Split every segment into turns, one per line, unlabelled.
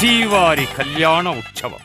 శ్రీవారి కళ్యాణ ఉత్సవం.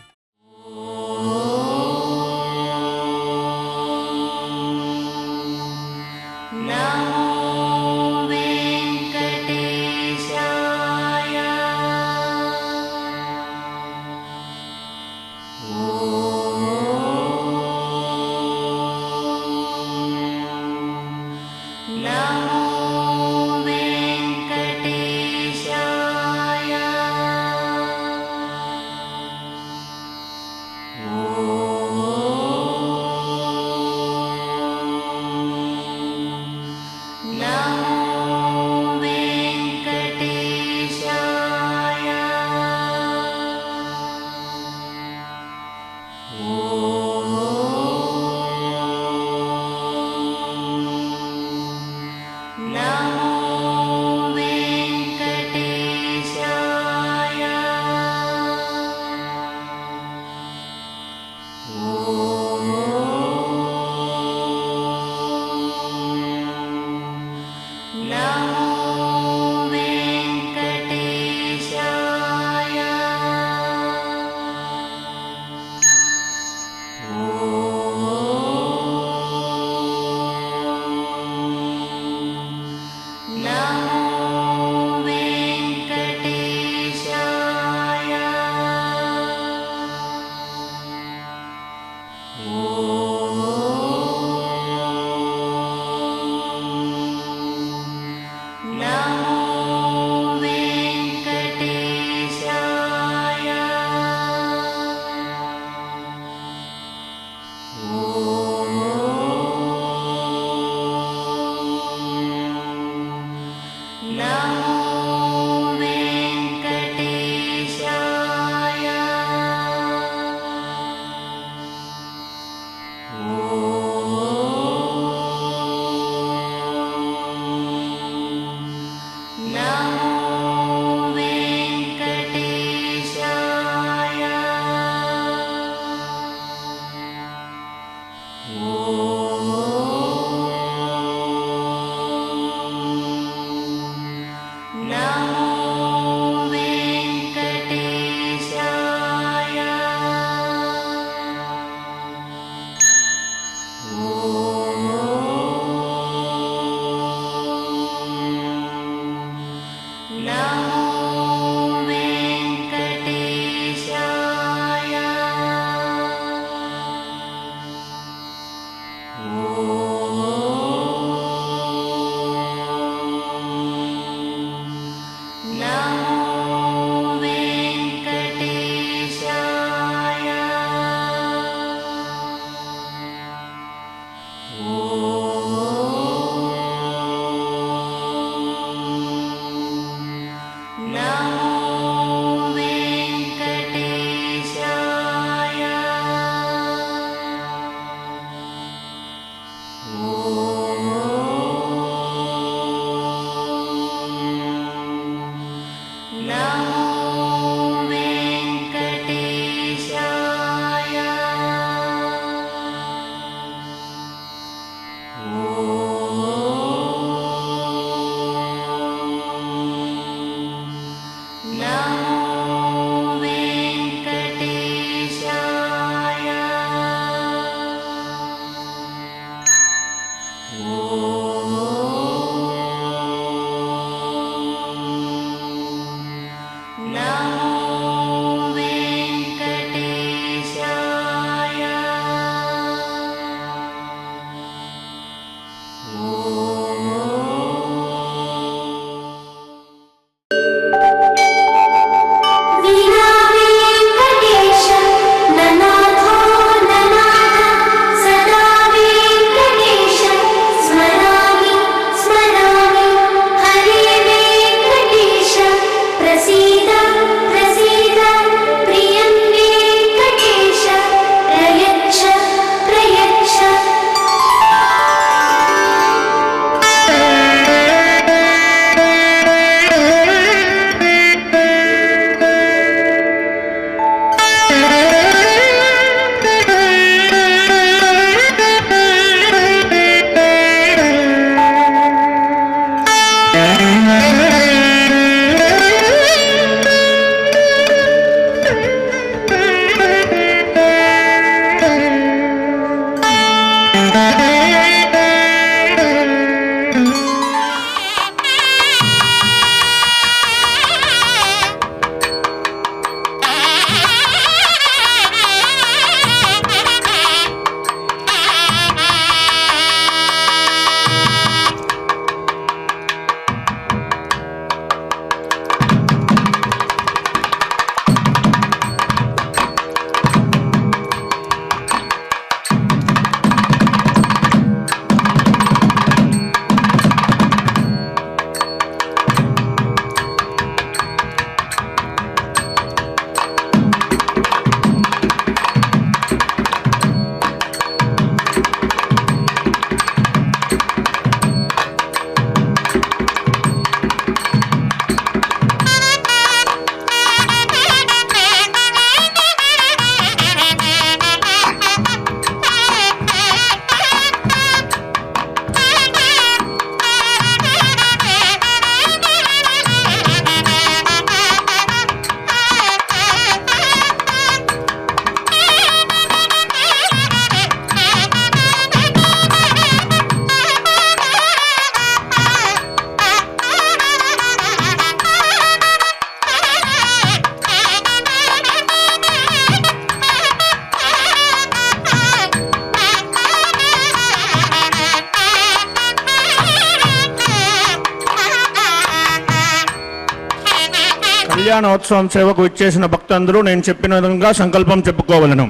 కళ్యాణోత్సవం సేవకు ఇచ్చేసిన భక్తులందరూ నేను చెప్పిన విధంగా సంకల్పం చెప్పుకోవలను.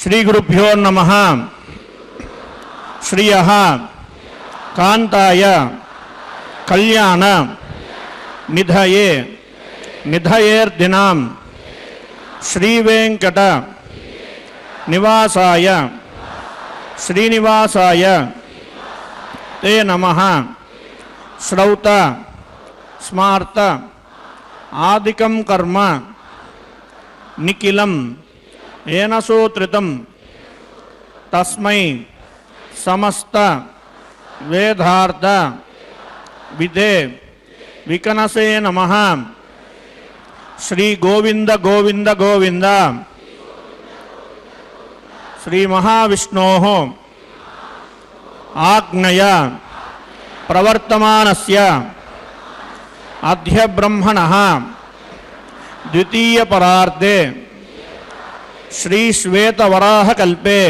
శ్రీ గురుభ్యో నమః. శ్రియః కాంతాయ కళ్యాణ నిధయే నిధయేర్దినాం శ్రీవేంకట నివాసాయ శ్రీనివాసాయ తే నమః. శ్రౌత స్మార్త ఆదికం కర్మ నిఖిలం ఏన సూత్రితం తస్మై సమస్త వేదార్థ విదే వికనసే నమః. శ్రీ గోవింద గోవింద గోవింద. శ్రీ మహావిష్ణోః ఆజ్ఞయ ప్రవర్తమానస్య అద్య బ్రహ్మణః ద్వితీయ పరార్ధే శ్రీ శ్వేతవరాహ కల్పే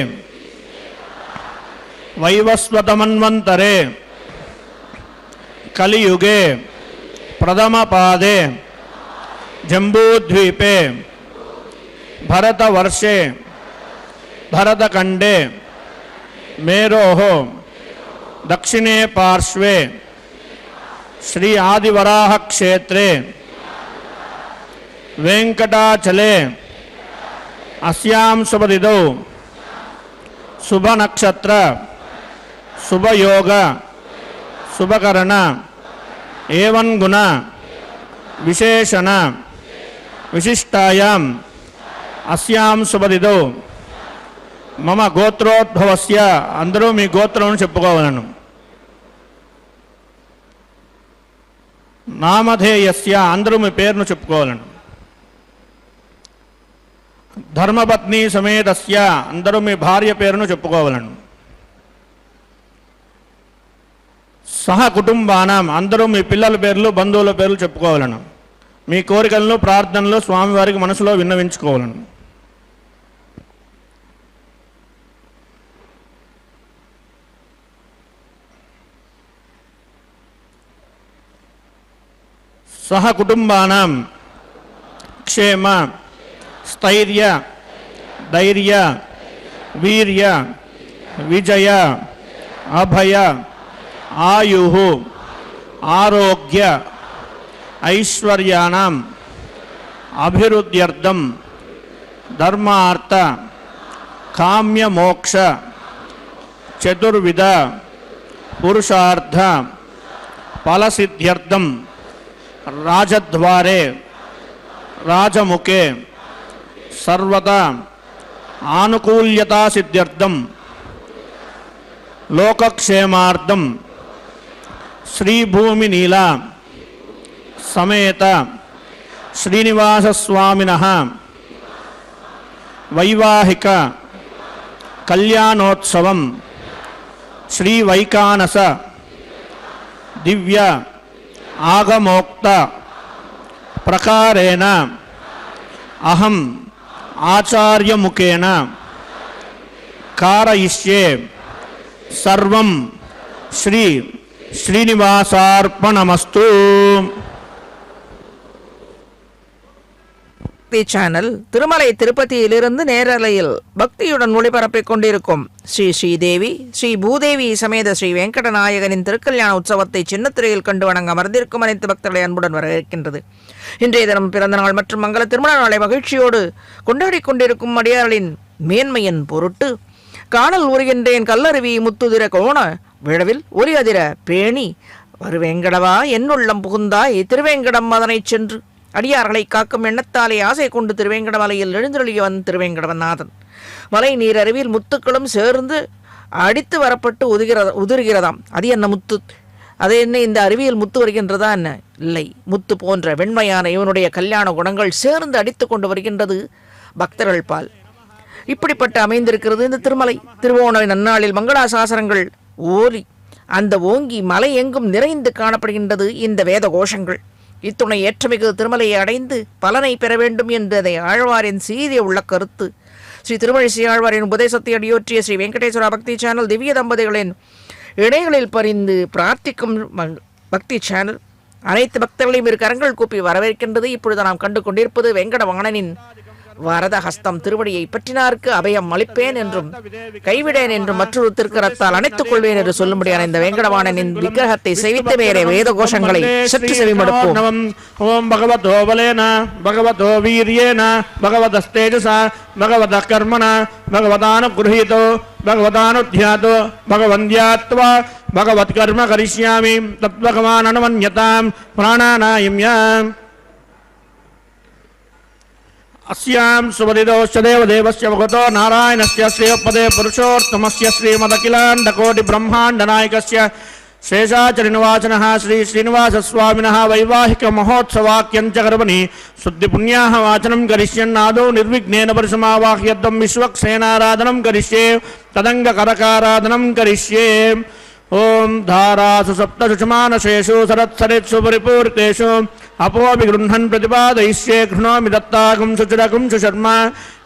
వైవస్వతమన్వంతరే కలియుగే ప్రథమ పాదే జంబూద్వీపే భరతవర్షే భరతఖండే మేరోః దక్షిణే పార్శ్వే శ్రీ ఆదివరాహ క్షేత్రే వెంకటాచలే అస్యాం శుభదిదౌ శుభనక్షత్ర శుభయోగ శుభకరణ ఏవం గుణ విశేషణ విశిష్టాయాం అస్యాం శుభదిదౌ మమ గోత్రోద్భవస్య. అందరూ మీ గోత్రం చెప్పుకోవాలను. నామధేయస్య అందరూ మీ పేరును చెప్పుకోవాలను. ధర్మపత్ని సమేతస్య అందరూ మీ భార్య పేరును చెప్పుకోవాలను. సహ కుటుంబానం అందరూ మీ పిల్లల పేర్లు బంధువుల పేర్లు చెప్పుకోవాలను. మీ కోరికలను ప్రార్థనలు స్వామివారికి మనసులో విన్నవించుకోవాలను. సహ కుటుంబానాం క్షేమ స్థైర్య ధైర్య వీర్య విజయ అభయ ఆయుః ఆరోగ్య ఐశ్వర్యాణం అభివృద్ధ్యర్థం ధర్మార్థ కామ్య మోక్ష చతుర్విధ పురుషార్థ ఫలసిద్ధ్యర్థం రాజద్వారే రాజముఖే సర్వదా ఆనుకూల్యతా సిద్ధ్యర్థం లోకక్షేమార్థం శ్రీభూమి నీల సమేత శ్రీనివాసస్వామినః వైవాహిక కళ్యాణోత్సవం శ్రీవైకానస దివ్య ఆగమోక్త ప్రకారేణ అహం ఆచార్యముఖేన కారయిష్యే సర్వం శ్రీ శ్రీనివాసార్పణమస్తు.
சேனல் திருமலை திருப்பதியிலிருந்து நேரலையில் பக்தியுடன் ஒளிபரப்பிக் கொண்டிருக்கும் ஸ்ரீ ஸ்ரீதேவி ஸ்ரீ பூதேவி சமேத ஸ்ரீ வெங்கடநாயகனின் திருக்கல்யாண உற்சவத்தை சின்னத்திரையில் கண்டு வணங்க அமர்ந்திருக்கும் அனைத்து பக்தர்களை அன்புடன் வரவேற்கின்றது. இன்றைய தினம் பிறந்த நாள் மற்றும் மங்கள திருமண நாளை மகிழ்ச்சியோடு கொண்டாடி கொண்டிருக்கும் அடியார்களின் மேன்மையின் பொருட்டு காணல் உருகின்றேன் கல்லருவி முத்துதிர கோண விழவில் ஒரு அதிர பேணி வருவேங்கடவா என்னுள்ளம் புகுந்தாய் திருவேங்கடம் அதனை சென்று அடியார்களை காக்கும் எண்ணத்தாலே ஆசை கொண்டு திருவேங்கடமலையில் எழுந்தருளியவன் திருவேங்கடவன் நாதன். மலை நீர் அருவியில் முத்துக்களும் சேர்ந்து அடித்து வரப்பட்டு உதிர்கிறதாம். அது என்ன முத்து? அது என்ன இந்த அருவியில் முத்து வருகின்றதா என்ன? இல்லை, முத்து போன்ற வெண்மையான இவனுடைய கல்யாண குணங்கள் சேர்ந்து அடித்து கொண்டு வருகின்றது பக்தர்கள் பால். இப்படிப்பட்ட அமைந்திருக்கிறது இந்த திருமலை. திருவோண நன்னாளில் மங்களாசாசனங்கள் ஓலி அந்த ஓங்கி மலை எங்கும் நிறைந்து காணப்படுகின்றது இந்த வேத கோஷங்கள். இத்துணை ஏற்றமிகு திருமலையை அடைந்து பலனை பெற வேண்டும் என்பதை ஆழ்வாரின் சீரிய உள்ள கருத்து. ஸ்ரீ திருமழிசை ஆழ்வாரின் உபதேசத்தை அடியொற்றிய ஸ்ரீ வெங்கடேஸ்வர பக்தி சேனல் திவ்ய தம்பதிகளின் இணைகளில் பரிந்து பிரார்த்திக்கும் பக்தி சேனல். அனைத்து பக்தர்களையும் இரு கரங்கள் கூப்பி வரவேற்கின்றது. இப்பொழுது நாம் கண்டு கொண்டிருப்பது வெங்கடவாணனின் வரதஹஸ்தம். திருவடியை பற்றினார்க்கு அபயம் அளிப்பேன் என்றும் கைவிடேன் என்றும் மற்றொரு திருக்கரத்தால் அணைத்துக் கொள்வேன் என்று சொல்லும்படியான இந்த வெங்கடவாணனின் விக்கிரகத்தை சேவித்து வேற வேத கோஷங்களை சற்று செவிமடுப்போம்.
ஓம் பகவதோ பலேன பகவதோ வீரியேன பகவதஸ்தேஜசா பகவத கர்மண பகவதானுகிரஹீதோ பகவதானுத்யாதோ பகவந்த்யாத்வா பகவத் கர்ம கரிஷ்யாமி தத்பகவான் அனுமன்யதாம் பிராணாநாயம்யாம். अस्यां सुवदिदोश्च देवदेवस्य भगवतो नारायणस्य श्रीपदे पुरुषोत्तमस्य श्रीमदखिलाण्डकोटिब्रह्माण्डनायकस्य शेषाचरिनिवाचनः श्री श्रीनिवासस्वामिनः वैवाहिकमहोत्सवाख्यञ्च गर्भणि शुद्धिपुण्याः वाचनं करिष्यन्नादौ निर्विघ्नेन परिसमावाह्यद्धं विश्वक्सेनाराधनं करिष्ये तदङ्गकरकाराधनं करिष्ये. ओम धारासु सप्तशुचमानशेषु सरत्सरित्सु परिपूर्तेषु अपोऽपि गृह्णन् प्रतिपादयिष्ये गृह्णोमि दत्ताकं सुचिरकं सुशर्मा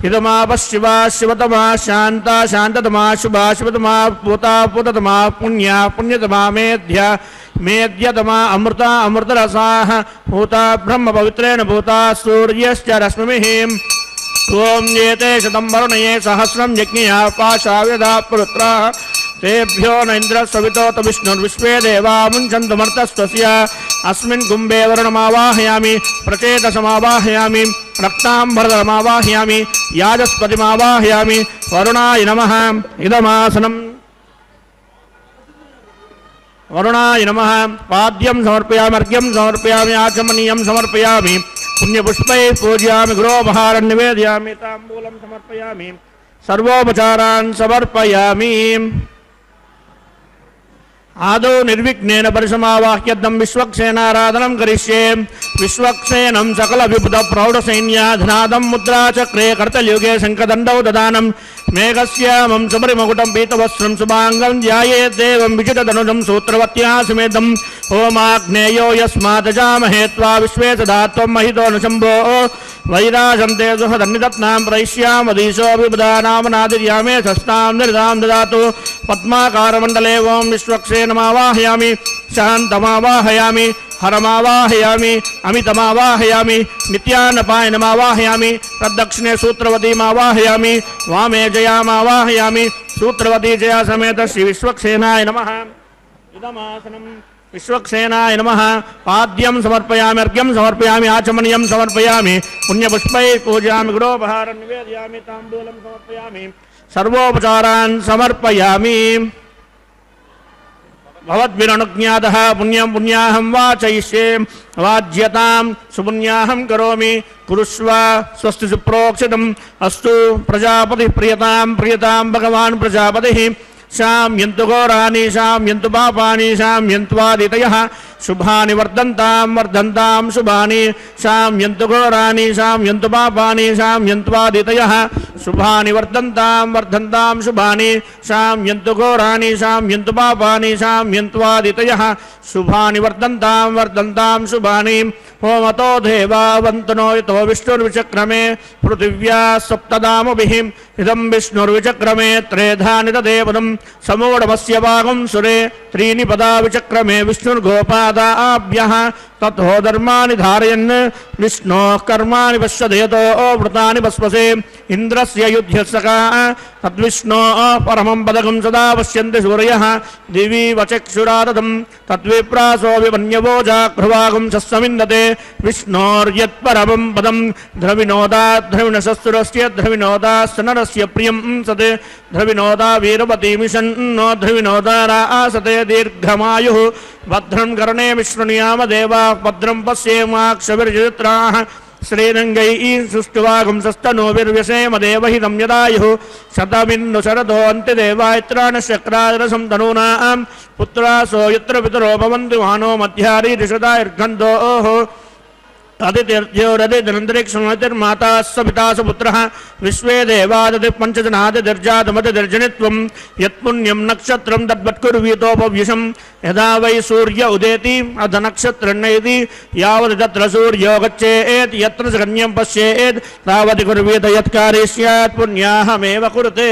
इदमापशिवा शिवतमा शान्ता शान्ततमा शुभा शिवतमा पूता पूततमा पुण्या पुण्यतमा मेध्या मेध्यतमा अमृता अमृतरसाः भूता ब्रह्म पवित्रेण भूता सूर्यश्च रश्मिभिः. ओम एते शतं वरुणये सहस्रं यज्ञया पाशाव्यधा पुरुत्राः तेभ्यो न इन्द्रस्ववितोत विष्णुर्विश्वे देवा मुञ्चन्तु मर्तस्त्वस्य. अस्मिन् कुम्भे वरुणमावाहयामि प्रचेतसमावाहयामि रक्ताम्बरधरमावाहयामि याजस्पतिमावाहयामि. वरुणाय नमः. इदमासनं वरुणाय नमः. पाद्यं समर्पयामि अर्घ्यं समर्पयामि आचमनीयं समर्पयामि पुण्यपुष्पैः पूजयामि गुरोपहारं निवेदयामि ताम्बूलं समर्पयामि सर्वोपचारान् समर्पयामि. आदौ निर्विघ्नेन परिसमावाह्यद्धं विश्वक्सेनाराधनं करिष्ये. विश्वक्सेनं सकलविबुधप्रौढसैन्याधनादं मुद्राचक्रे कर्तलयुगे शङ्खदण्डौ ददानं मेघश्यामं सुमरिमकुटं पीतवस्त्रं शुभाङ्गं ध्यायेद्देवं विजितधनुजं सूत्रवत्या समेतं. ओमाग्नेयो यस्मात् जामहे त्वा विश्वे सदा त्वं महितो न शम्भो वैराजन्ते सुहदन्निदत्नां प्रैष्यामधीशोऽभिबुधानामनादिर्यामे शस्तां निर्दां ददातु. पद्माकारमण्डले ओं विश्वक्सेनमावाहयामि शान्तमावाहयामि हरमावाहयामि अमितमावाहयामि नित्यानपायनमावाहयामि तद्दक्षिणे सूत्रवतीमावाहयामि वामे जयामावाहयामि सूत्रवती जया समेत श्री विश्वक्सेनाय नमः. इदमासनं विश्वक्सेनाय नमः. पाद्यं समर्पयामि अर्घ्यं समर्पयामि आचमनीयं समर्पयामि पुण्यपुष्पैः पूजयामि गुरोपहारं निवेदयामि ताम्बूलं समर्पयामि सर्वोपचारान् समर्पयामि. भवद्भिरनुज्ञातः पुण्यं पुण्याहं वाचयिष्ये वाज्यतां सुपुण्याहं करोमि कुरुष्व स्वस्ति सुप्रोक्षितम् अस्तु. प्रजापतिः प्रियतां प्रियतां भगवान् प्रजापतिः. शाम्यन्तु घोराणि शाम्यन्तु पापानि शाम्यन्त्वादितयः शुभानि वर्धन्तां वर्धन्तां शुभानि शाम्यन्तु घोराणि शाम्यन्तु पापानि शाम्यन्त्वादितयः शुभानि वर्धन्तां वर्धन्तां शुभानि शाम्यन्तु घोराणि शाम्यन्तु पापानि शाम्यन्त्वादितयः शुभानि वर्धन्तां वर्धन्तां शुभानि. होमतो देवावन्तनो यतो विष्णुर्विचक्रमे पृथिव्या सप्तदामभिः इदं विष्णुर्विचक्रमे त्रेधा निदधे पदं समूढमस्य भागं सुरे त्रीणि पदा विचक्रमे विष्णुर्गोपादाभ्यः ततो धर्माणि धारयन् विष्णोः कर्माणि पश्यदेतो वृतानि भस्मसे इन्द्रस्य युध्यसका तद्विष्णोः परमं पदकं सदा पश्यन्ति सूर्यः दिवि वचक्षुरादतं तद्विप्रासो विमन्यवो जाग्रवागं शस्समिन्दते विष्णोर्यत्परमं पदं द्रविणोदाद्रविणशस्त्रस्य द्रविणोदास्तनरस्य प्रियं सते द्रविणोदा वीरवतीमिषन्नो द्रविणोदारा आसते दीर्घमायुः भद्रं कर्णे विष्णुनियाम देवा भद्रं पश्येमाक्षभिर्जत्राः श्रीरङ्गैः सुष्ठुवागं सस्तनोभिर्व्यसेम देवहितं यदायुः शतमिन्नु शरदो अन्त्यदेवायत्राणशक्रादरसं तनूनां पुत्रासो यत्र पितरो भवन्ति मानो मध्यारी दिशदार्घन्दोः अदितिर्ज्योरदितिरन्तरिक्षमतिर्माता सपिता सुपुत्रः विश्वे देवादति पञ्चजनादिर्जातमतिर्जनित्वं यत्पुण्यं नक्षत्रं तद्वत्कुर्वीतोपव्युषं यदा वै सूर्य उदेति अध नक्षत्रन्नयति यावत् तत्र सूर्यो गच्छेत् यत्र च कन्यं पश्येत् तावत् कुर्वीत यत्कार्ये स्यात् पुण्याहमेव कुरुते.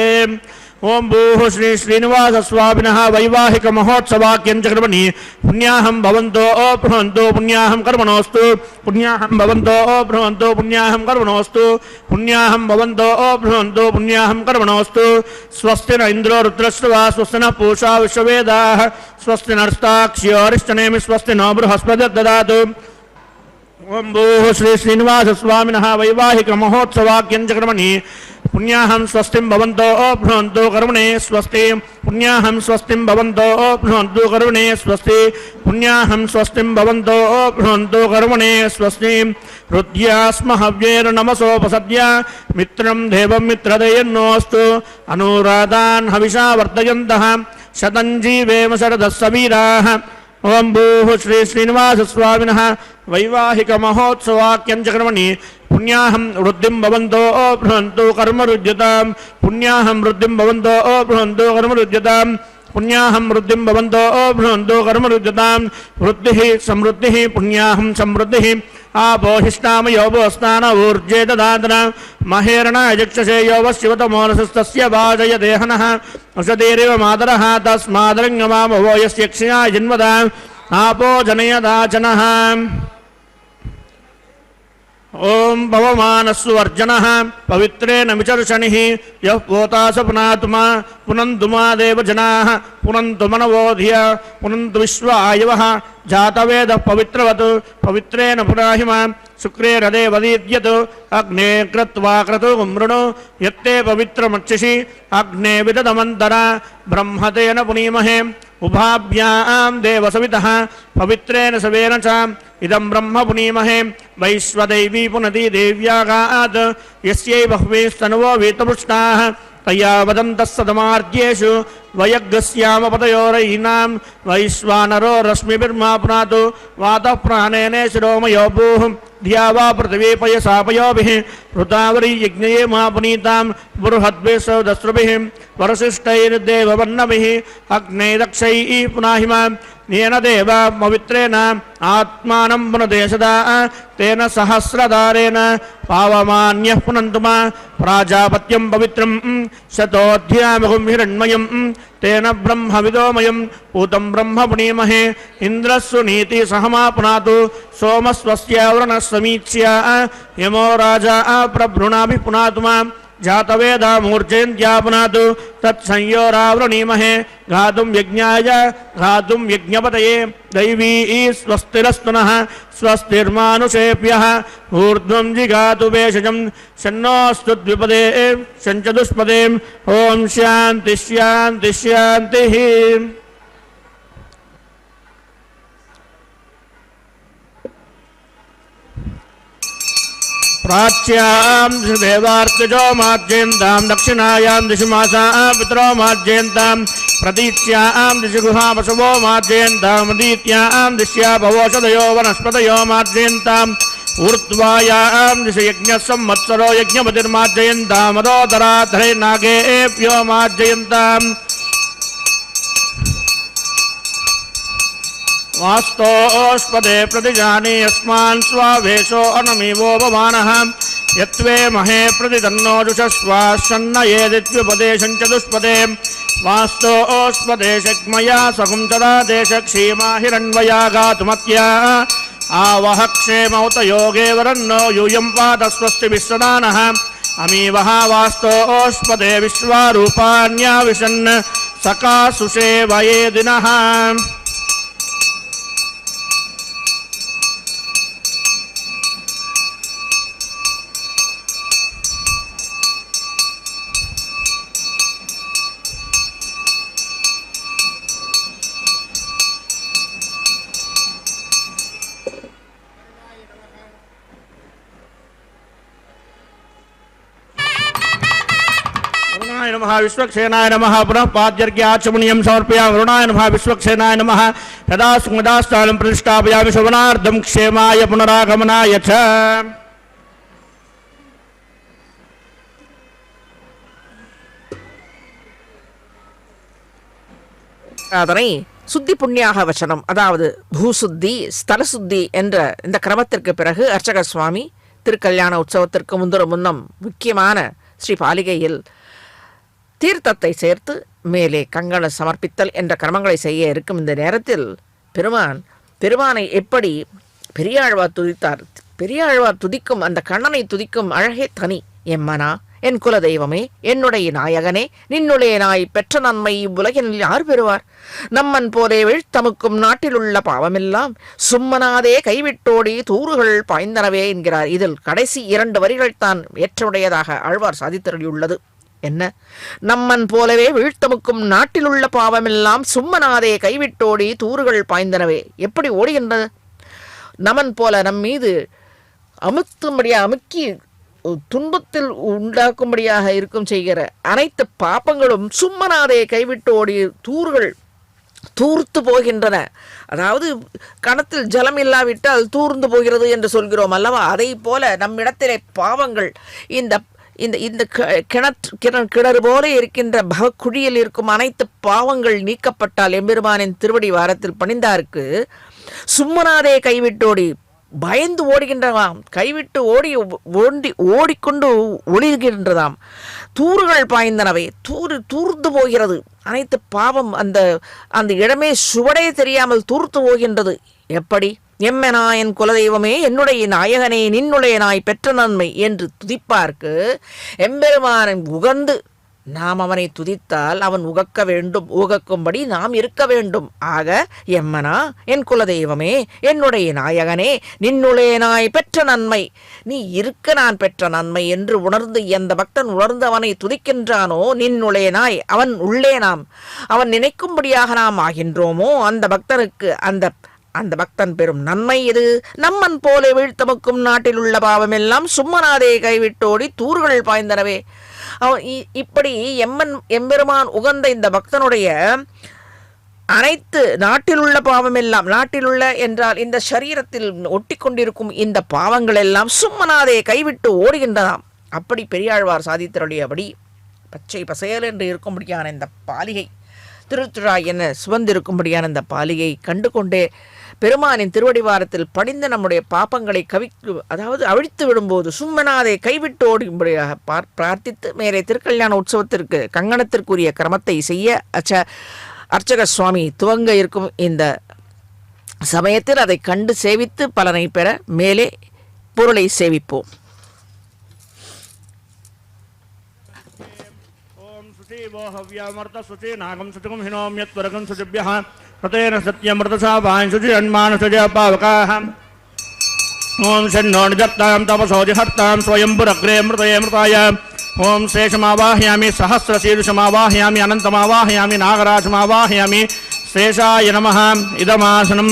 ఓం భూః శ్రీ శ్రీనివాస స్వామినః వైవాహిక మహోత్సవాఖ్యం చ కర్మణి పుణ్యాహం భవంతో భ్రువంతో పుణ్యాహం కర్మణోస్తు పుణ్యాహం భవంతో భ్రువంతో పుణ్యాహం కర్మణోస్తు పుణ్యాహం భవంతో భ్రువంతో పుణ్యాహం కర్మణోస్తు స్వస్తి న ఇంద్రో రుద్రశ్రవా స్వస్తి న పూషా విశ్వవేదాః స్వస్తి నర్స్తాక్ష్యో అరిష్టనేమి స్వస్తి నో బృహస్పతిర్దదాతు ఓం భూః శ్రీ శ్రీనివాస స్వామినః వైవాహిక మహోత్సవాఖ్యం చ కర్మణి పుణ్యాహం స్వస్తిం భవంతో భ్రువంతో కర్మణే స్వస్తి పుణ్యాహం స్వస్తిం భవంతో భ్రువంతో కర్మణే స్వస్తి పుణ్యాహం స్వస్తిం భవంతో భ్రువంతో కర్మణే స్వస్తి హృద్యాస్మ హవ్యేన నమసోపసద్య మిత్రం దేవం మిత్రదయన్నోస్తు అనురాధాన్ హవిషా వర్ధయంతః శతం జీవేమ శరదः సవీరాः ఓం భూః శ్రీ శ్రీనివాస స్వామినః వైవాహిక మహోత్సవాఖ్యం చ కర్మణి పుణ్యాహం వృద్ధిం భవంతో భ్రువంతో కర్మరుజ్యతాం పుణ్యాహం వృద్ధిం భవంతో భ్రువంతో కర్మరుజ్యతాం పుణ్యాహం వృద్ధిం భవంతో భ్రువంతో కర్మరుజ్యతాం వృద్ధిః సమృద్ధిః పుణ్యాహం సమృద్ధిః ఆపోహిష్టామయోపస్థాన ఊర్జే దదాతన మహేరణ యజక్షసే యోవశివతమోనసస్తస్య వాజయ దేహనః వసతేరివ మాతరః తస్మాదరంగమామవో యస్యక్షయా జన్మదా ఆపో జనయదాచనః ఓం పవమానస్సు వర్జనః పవిత్రేణ విచర్షణిః యః పోతాస పునాతుమా పునంతుమా దేవజనాః పునంతు మనవోధియ పునంతు విశ్వ ఆయవః జాతవేద పవిత్రవత్ పవిత్రేణ పునాహిమ శుక్రేరదేవదీద్యత్ అగ్నే క్రత్వా క్రతు మృణు యత్తే పవిత్రమక్షసి అగ్నే విదదమంతర బ్రహ్మతేన పునీమహే ఉభాభ్యాం దేవసవితః పవిత్రేణ సవేన చ ఇదం బ్రహ్మ పునీమహే వైశ్వదైవీ పునతి దేవ్యాగాత్ యస్యై బహ్వీ స్తనువో వీతపృష్టాః తయా వదంతః సదమార్గ్యేషు వయగ్గస్యామపతయోరైనాం వైశ్వానరో రశ్మిభిర్మా పునాతు వాతః ప్రాణేనే శిరోమయో భూః ధియా వా పృథివీ పయసాపయోభిః ఋతావరీ యజ్ఞయే మా పునీతాం బృహద్భిः సౌదస్రుభిः వరసిష్ఠైర్దేవవర్ణభిः అగ్నే దక్షైః పునాహిమ నేన దేవ పవిత్రేణ ఆత్మానం పునతే సదా తేన సహస్రదారేణ పావమాన్యః పునంతుమా ప్రాజాపత్యం పవిత్రం శతోధ్యామహం హిరణ్మయం తేన బ్రహ్మవిదోమయం పూతం బ్రహ్మ పునీమహే ఇంద్రస్సు నీతి సహమా పునాతు సోమస్వస్య వృణః సమీక్ష్య యమో రాజా ప్రభృణాభి పునాతుమా జాతవేదా మూర్జయంత్యా పునాతు తత్సంయోరావృణీమహే ఘాతుం యజ్ఞాయ ఘాతుం యజ్ఞపతయే దైవీ స్వస్తిరస్తునః స్వస్తిర్మానుషేభ్యః ఊర్ధ్వం జిగాతు భేషజం శన్నోస్తు ద్విపదే శంచతుష్పదే ఓం శాంతి శాంతి శాంతి. ప్రాచ్యాం దిశ దేవార్తిజో మాజ్యంతాం దక్షిణాయాం దిశి మాసా పితరో మాజ్యంతాం ప్రతీచ్యాం దిశి గుహాపశవో మాజ్యంతాం అదీత్యాం దిశ్యా భవోషధయో వనస్పతయో మాజ్యంతాం ఊర్ధ్వాయాం దిశ యజ్ఞ సంవత్సరో యజ్ఞపతిర్మాజ్యంతాం అదోదరాధరే నాగేభ్యో మాజ్యంతాం వాస్తోస్పదే ప్రతిజాని యస్మాన్ స్వావేశో అనమివో భవానః యత్వే మహే ప్రతితన్నోజుషస్వాశన్నయేదిత్యుపదేశం చతుష్పదే వాస్తోస్పదే శక్మయా సహం చదా దేశక్షీమా హిరణ్వయా గాతుమత్యా ఆవహ క్షేమౌత యోగే వరన్నో యూయం పాత స్వస్తి విశ్వదానః అమీవహ వాస్తోస్పదే విశ్వారూపాణ్యావిశన్ సకాసుషే వయేదినః. నమః విశ్వక్సేనాయ నమః పునః పాద్యర్ఘ్యాచమునియం సమర్పయామి. వరుణాయ నమః విశ్వక్సేనాయ నమః యదాస్మదాస్థానం ప్రతిష్టాపయామి శోభనార్థం క్షేమాయ పునరాగమనాయ చ.
அதனை சுத்தி புண்ணியாக வச்சனம், அதாவது பூசுத்தி ஸ்தலசுத்தி என்ற இந்த கிரமத்திற்கு பிறகு அர்ச்சக சுவாமி திருக்கல்யாண உற்சவத்திற்கு முன்னம் முக்கியமான ஸ்ரீ பாலிகையில் தீர்த்தத்தை சேர்த்து மேலே கங்கண சமர்ப்பித்தல் என்ற கர்மங்களை செய்ய இருக்கும் இந்த நேரத்தில் பெருமானை எப்படி பெரியாழ்வார் துதித்தார். பெரியாழ்வார் துதிக்கும் அந்த கண்ணனை துதிக்கும் அழகே தனி. எம்மனா, என் குல தெய்வமே, என்னுடைய நாயகனே, நின்னுடைய நாய் பெற்ற நன்மை இவ்வுலகில் யார் பெறுவார்? நம்மன் போலே வீழ்த்தமுக்கும் நாட்டிலுள்ள பாவமெல்லாம் சும்மனாதே கைவிட்டோடி தூறுகள் பாய்ந்தனவே என்கிறார். இதில் கடைசி 2 வரிகள் தான் ஏற்றவுடையதாக ஆழ்வார் சாதித்தருளியுள்ளது. என்ன? நம்மன் போலவே வீழ்த்தமுக்கும் நாட்டிலுள்ள பாவமெல்லாம் சும்மனாதே கைவிட்டோடி தூறுகள் பாய்ந்தனவே. எப்படி ஓடுகின்றது? நமன் போல நம் மீது அமுக்கி துன்பத்தில் உண்டாக்கும்படியாக இருக்கும் செய்கிற அனைத்து பாப்பங்களும் சும்மனாதே கைவிட்டு ஓடி தூறுகள் தூர்த்து போகின்றன. அதாவது கணத்தில் ஜலம் இல்லாவிட்டால் தூர்ந்து போகிறது என்று சொல்கிறோம் அல்லவா? அதை போல நம்மிடத்திலே பாவங்கள் இந்த இந்த கிணறு போல இருக்கின்ற பவக்குழியில் இருக்கும் அனைத்து பாவங்கள் நீக்கப்பட்டால் எம்பெருமானின் திருவடி வாரத்தில் பணிந்தாருக்கு சும்மனாதே கைவிட்டோடி பயந்து ஓடுகின்றதாம். கைவிட்டு ஓடிக்கொண்டு ஒளிர்கின்றதாம். தூறுகள் பாய்ந்தனவை, தூர்ந்து போகிறது அனைத்து பாவம். அந்த இடமே சுவடே தெரியாமல் தூர்த்து போகின்றது. எப்படி? எம்மெனா, என் குலதெய்வமே, என்னுடைய நாயகனே, நின்னுடைய நாய் பெற்ற நன்மை என்று துதிப்பார்க்கு எம்பெருமானை உகந்து நாம் அவனை துதித்தால் அவன் உகக்க வேண்டும். உகக்கும்படி நாம் இருக்க வேண்டும். ஆக எம்மனா, என் குலதெய்வமே, என்னுடைய நாயகனே, நின்னுடைய நாய் பெற்ற நன்மை, நீ இருக்க நான் பெற்ற நன்மை என்று உணர்ந்து எந்த பக்தன் உணர்ந்து அவனை துதிக்கின்றானோ, நின்னுடைய நாய் அவன் உள்ளே அவன் நினைக்கும்படியாக நாம் ஆகின்றோமோ அந்த பக்தனுக்கு அந்த பக்தன் பெறும் நன்மை இது. நம்மன் போல வீழ்த்தமுக்கும் நாட்டில் உள்ள பாவமெல்லாம் சும்மனாதே கைவிட்டோடி தூர்கள் பாய்ந்தனவே. இப்படி எம்பெருமான் உகந்த இந்த பக்தனுடைய அனைத்து நாட்டில் உள்ள பாவமெல்லாம், நாட்டில் உள்ள என்றால் இந்த சரீரத்தில் ஒட்டி கொண்டிருக்கும் இந்த பாவங்கள் எல்லாம் சும்மனாதே கைவிட்டு ஓடுகின்றதாம். அப்படி பெரியாழ்வார் சாதித்தருடையபடி பச்சை பசையல் என்று இருக்கும்படியான இந்த பாலிகை, திருத்துழாய் என சுவந்திருக்கும்படியான இந்த பாலிகை கண்டு கொண்டே பெருமானின் திருவடிவாரத்தில் பணிந்து நம்முடைய பாப்பங்களை அதாவது அழித்து விடும்போது சும்மனாதை கைவிட்டு ஓடும்படியாக பிரார்த்தித்து மேலே திருக்கல்யாண உற்சவத்திற்கு கங்கணத்திற்குரிய கிரமத்தை செய்ய அர்ச்சக சுவாமி துவங்க இருக்கும் இந்த சமயத்தில் அதை கண்டு சேவித்து பலனை பெற மேலே பொருளை சேவிப்போம்.
हव्यामर्त शुचि नागम शुचिकम हिनोम्यत्वरकं शुचिभ्यः प्रतेन सत्यमृतसा वाञ्शुचि अन्मानसुज पावकाः ओम शन्नो निजत्तां तपसो जिहर्तां स्वयंपुरग्रे मृतये मृताय ओम शेषमावाहयामि सहस्रशीर्षमावाहयामि अनन्तमावाहयामि नागराजमावाहयामि शेषाय नमः इदमासनं